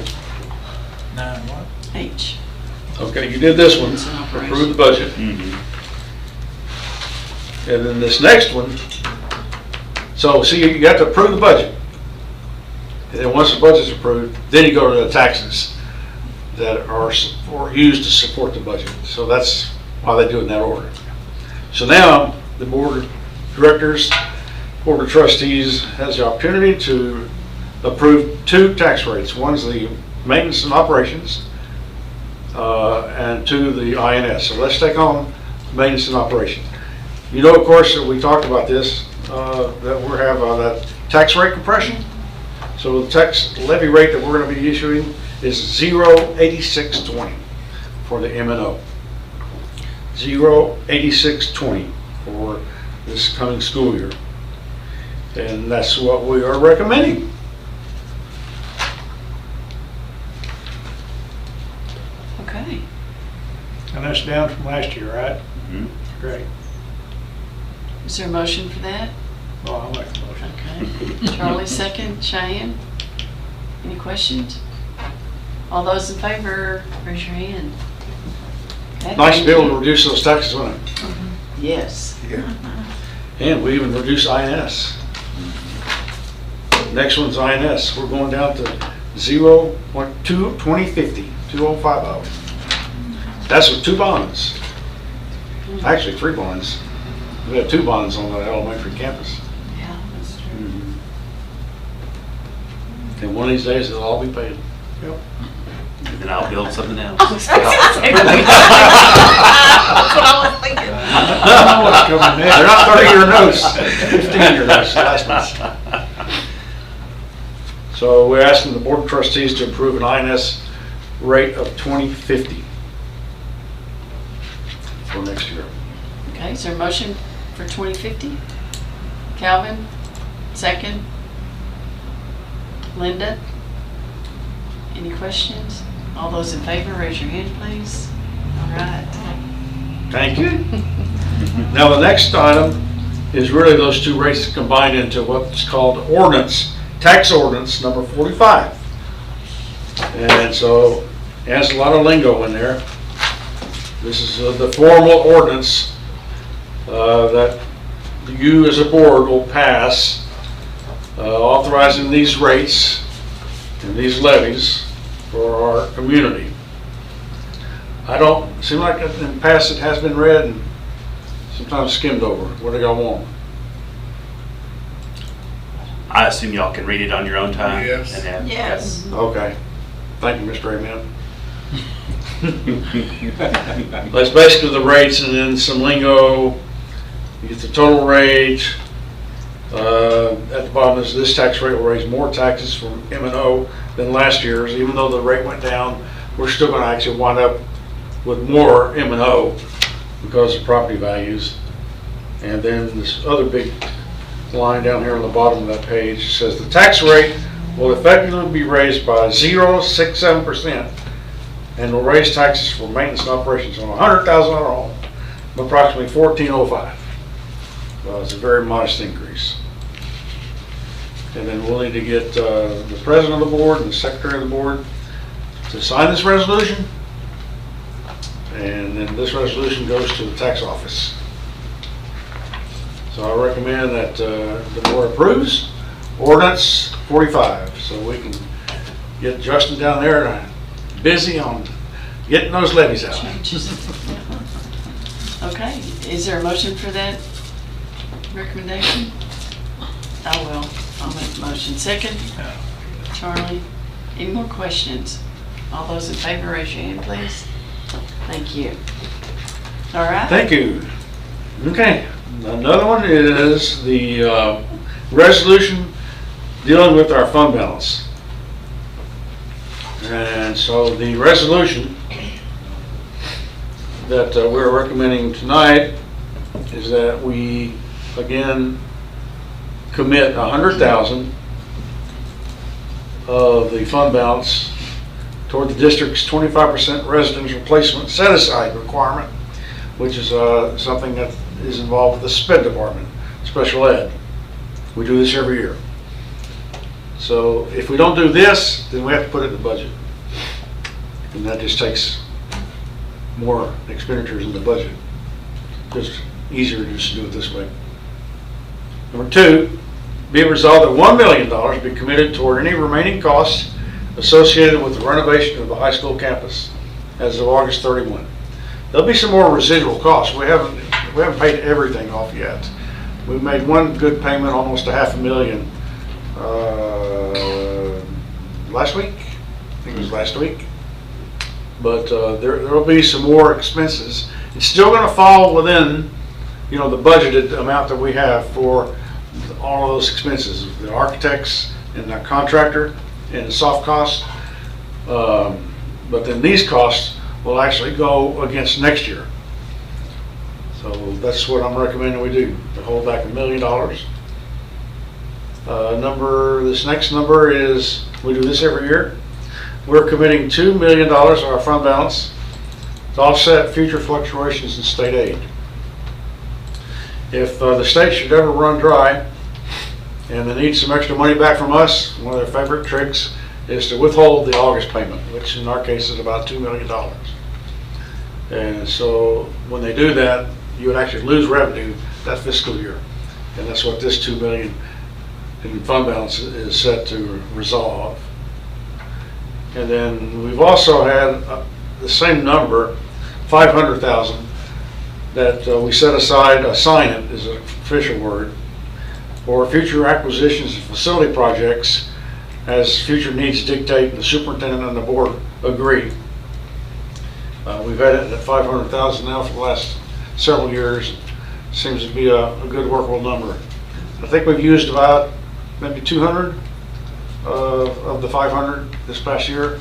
9 what? H. Okay, you did this one, It's an operation. approve the budget. Mhm. And then this next one, so see, you got to approve the budget. And then once the budget's approved, then you go to the taxes that are used to support the budget. So that's why they do it in that order. So now, the board of directors, board of trustees has the opportunity to approve 2 tax rates. One's the maintenance and operations, and 2, the INS. So let's take on maintenance and operations. You know, of course, that we talked about this, that we have that tax rate compression. So the tax levy rate that we're going to be issuing is 0.8620 for the M&O. 0.8620 for this coming school year. And that's what we are recommending. Okay. And that's down from last year, right? Mhm. Great. Is there a motion for that? Well, I'll make the motion. Okay. Charlie, second. Cheyenne? Any questions? All those in favor, raise your hand. Okay, Nice to be able thank to you. reduce those taxes, wasn't it? Yes. And we even reduce INS. Next one's INS. We're going down to 2050. That's with 2 bonds. Actually, 3 bonds. We have 2 bonds on the elementary campus. Yeah, that's true. And one of these days, they'll all be paid. And then I'll build something else. That's what I was thinking. I know what's coming next. They're not 30-year notes, 15-year notes, the last ones. So we're asking the board of trustees to approve an INS rate of 2050 for next year. Okay, is there a motion for 2050? Calvin, second. Linda? Any questions? All those in favor, raise your hand, please. All right. Thank you. Now, the next item is really those two rates combined into what's called ordinance, tax ordinance number 45. And so it has a lot of lingo in there. This is the formal ordinance that you as a board will pass authorizing these rates and these levies for our community. I don't, seem like in the past it has been read and sometimes skimmed over. What do y'all want? I assume y'all can read it on your own time? Yes. And have- Yes. Okay. Thank you, Mr. Amen. That's basically the rates and then some lingo. You get the total rate. At the bottom is this tax rate will raise more taxes from M&O than last year's. Even though the rate went down, we're still going to actually wind up with more M&O because of property values. And then this other big line down here on the bottom of that page says the tax rate will effectively be raised by 0.67% and will raise taxes for maintenance and operations on a $100,000 home of approximately $1,405. Well, it's a very modest increase. And then we'll need to get the president of the board and the secretary of the board to sign this resolution. And then this resolution goes to the tax office. So I recommend that the board approves ordinance 45, so we can get Justin down there busy on getting those levies out. Changes. Okay, is there a motion for that recommendation? I will. I'll make the motion. Second? Charlie? Any more questions? All those in favor, raise your hand, please. Thank you. All right. Thank you. Okay, another one is the resolution dealing with our fund balance. And so the resolution that we're recommending tonight is that we again commit $100,000 of the fund balance toward the district's 25% residential placement set-aside requirement, which is something that is involved with the SPED department, special ed. We do this every year. So if we don't do this, then we have to put it in the budget. And that just takes more expenditures in the budget. Just easier to just do it this way. Number two, be it resolved that $1 million be committed toward any remaining costs associated with the renovation of the high school campus as of August 31. There'll be some more residual costs. We haven't paid everything off yet. We made one good payment, almost $500,000 last week. I think it was last week. But there will be some more expenses. It's still going to fall within, the budgeted amount that we have for all of those expenses, the architects and the contractor and the soft costs. But then these costs will actually go against next year. So that's what I'm recommending we do, to hold back $1 million. This next number is, we do this every year. We're committing $2 million of our fund balance to offset future fluctuations in state aid. If the state should ever run dry and they need some extra money back from us, one of their favorite tricks is to withhold the August payment, which in our case is about $2 million. And so when they do that, you would actually lose revenue that fiscal year. And that's what this $2 million in fund balance is set to resolve. And then we've also had the same number, $500,000, that we set aside, assign it is an official word, for future acquisitions and facility projects as future needs dictate and the superintendent and the board agree. We've had it at $500,000 now for the last several years. Seems to be a good workable number. I think we've used about maybe 200 of the 500 this past year.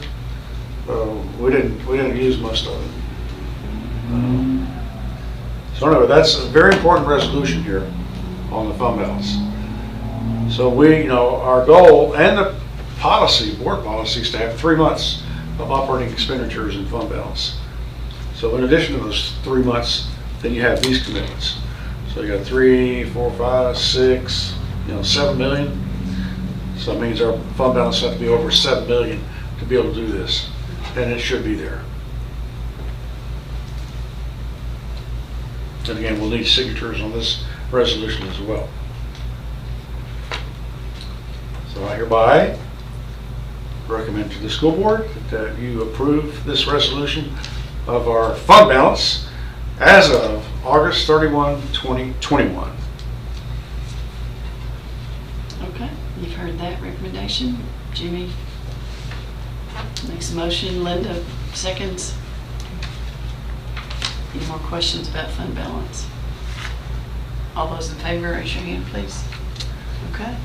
We didn't use most of it. So anyway, that's a very important resolution here on the fund balance. So we, our goal and the policy, board policy, is to have 3 months of operating expenditures in fund balance. So in addition to those 3 months, then you have these commitments. So you got 3, 4, 5, 6, 7 million. So that means our fund balance has to be over 7 million to be able to do this. And it should be there. And again, we'll need signatures on this resolution as well. So I hereby recommend to the school board that you approve this resolution of our fund balance as of August 31, 2021. Okay, you've heard that recommendation. Jimmy makes a motion, Linda seconds. Any more questions about fund balance? All those in favor, raise your hand, please. Okay.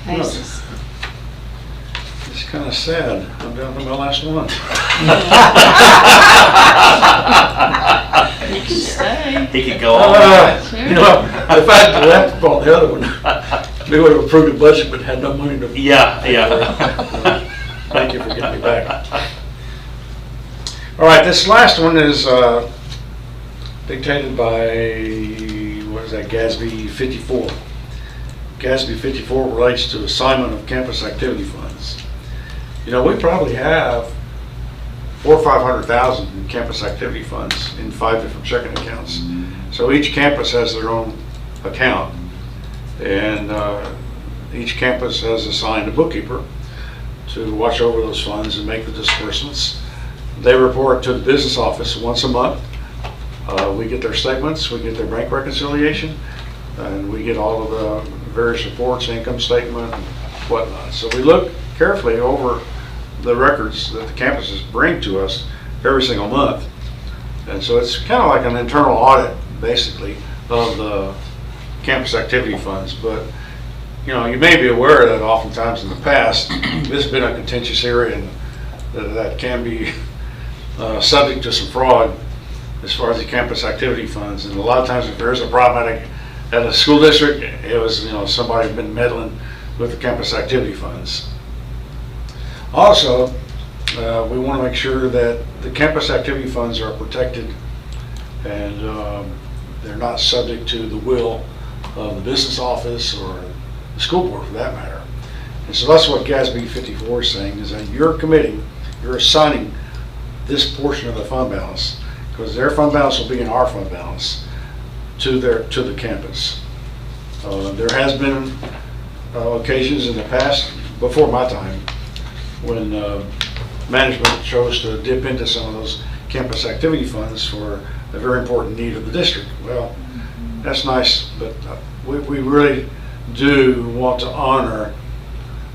Passes. It's kind of sad. I'm down to my last one. You can stay. He could go on. If I had left on the other one, we would have approved the budget but had no money to. Yeah. Thank you for getting me back. All right, this last one is dictated by, what is that, GASB 54. GASB 54 relates to assignment of campus activity funds. We probably have $400,000 or $500,000 in campus activity funds in 5 different checking accounts. So each campus has their own account, and each campus has assigned a bookkeeper to watch over those funds and make the disbursements. They report to the business office once a month. We get their statements, we get their bank reconciliation, and we get all of the various reports, income statement, and whatnot. So we look carefully over the records that the campuses bring to us every single month. And so it's kind of like an internal audit, basically, of the campus activity funds. But, you may be aware that oftentimes in the past, this has been a contentious area and that can be subject to some fraud as far as the campus activity funds. And a lot of times if there is a problem at a school district, it was, somebody had been meddling with the campus activity funds. Also, we want to make sure that the campus activity funds are protected and they're not subject to the will of the business office or the school board for that matter. And so that's what GASB 54 is saying, is that you're assigning this portion of the fund balance, because their fund balance will be in our fund balance, to the campus. There has been occasions in the past, before my time, when management chose to dip into some of those campus activity funds for a very important need of the district. Well, that's nice, but we really do want to honor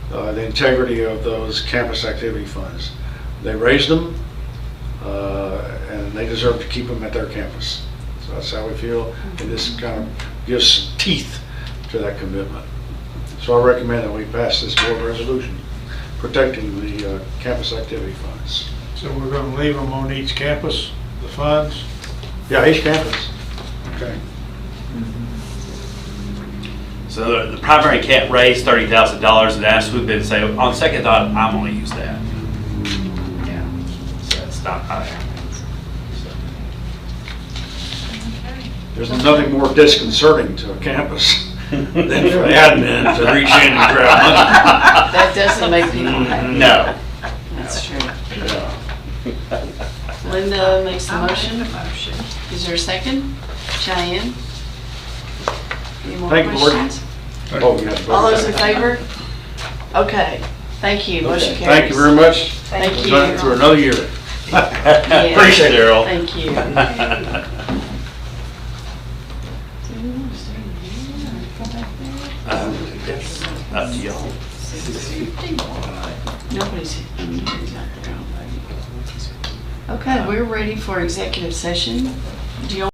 the integrity of those campus activity funds. They raised them, and they deserve to keep them at their campus. So that's how we feel, and this kind of gives some teeth to that commitment. So I recommend that we pass this board resolution protecting the campus activity funds. So we're going to leave them on each campus, the funds? Yeah, each campus. Okay. So the primary can't raise $30,000, and that's we've been saying, on second thought, I'm going to use that. Yeah. So it's not high. There's nothing more disconcerting to a campus than for the admin to reach in and grab money. That doesn't make people happy. No. That's true. Yeah. Linda makes the motion. Is there a second? Cheyenne? Any more Thank you, Lord. questions? Oh, yeah. All those in favor? Okay, thank you. Motion Okay. carries. Thank you very much. Thank We've you. done it through another year. Yeah. Appreciate it. Daryl. Thank you. It's up to y'all. Nobody's out there. Okay, we're ready for executive session. Do you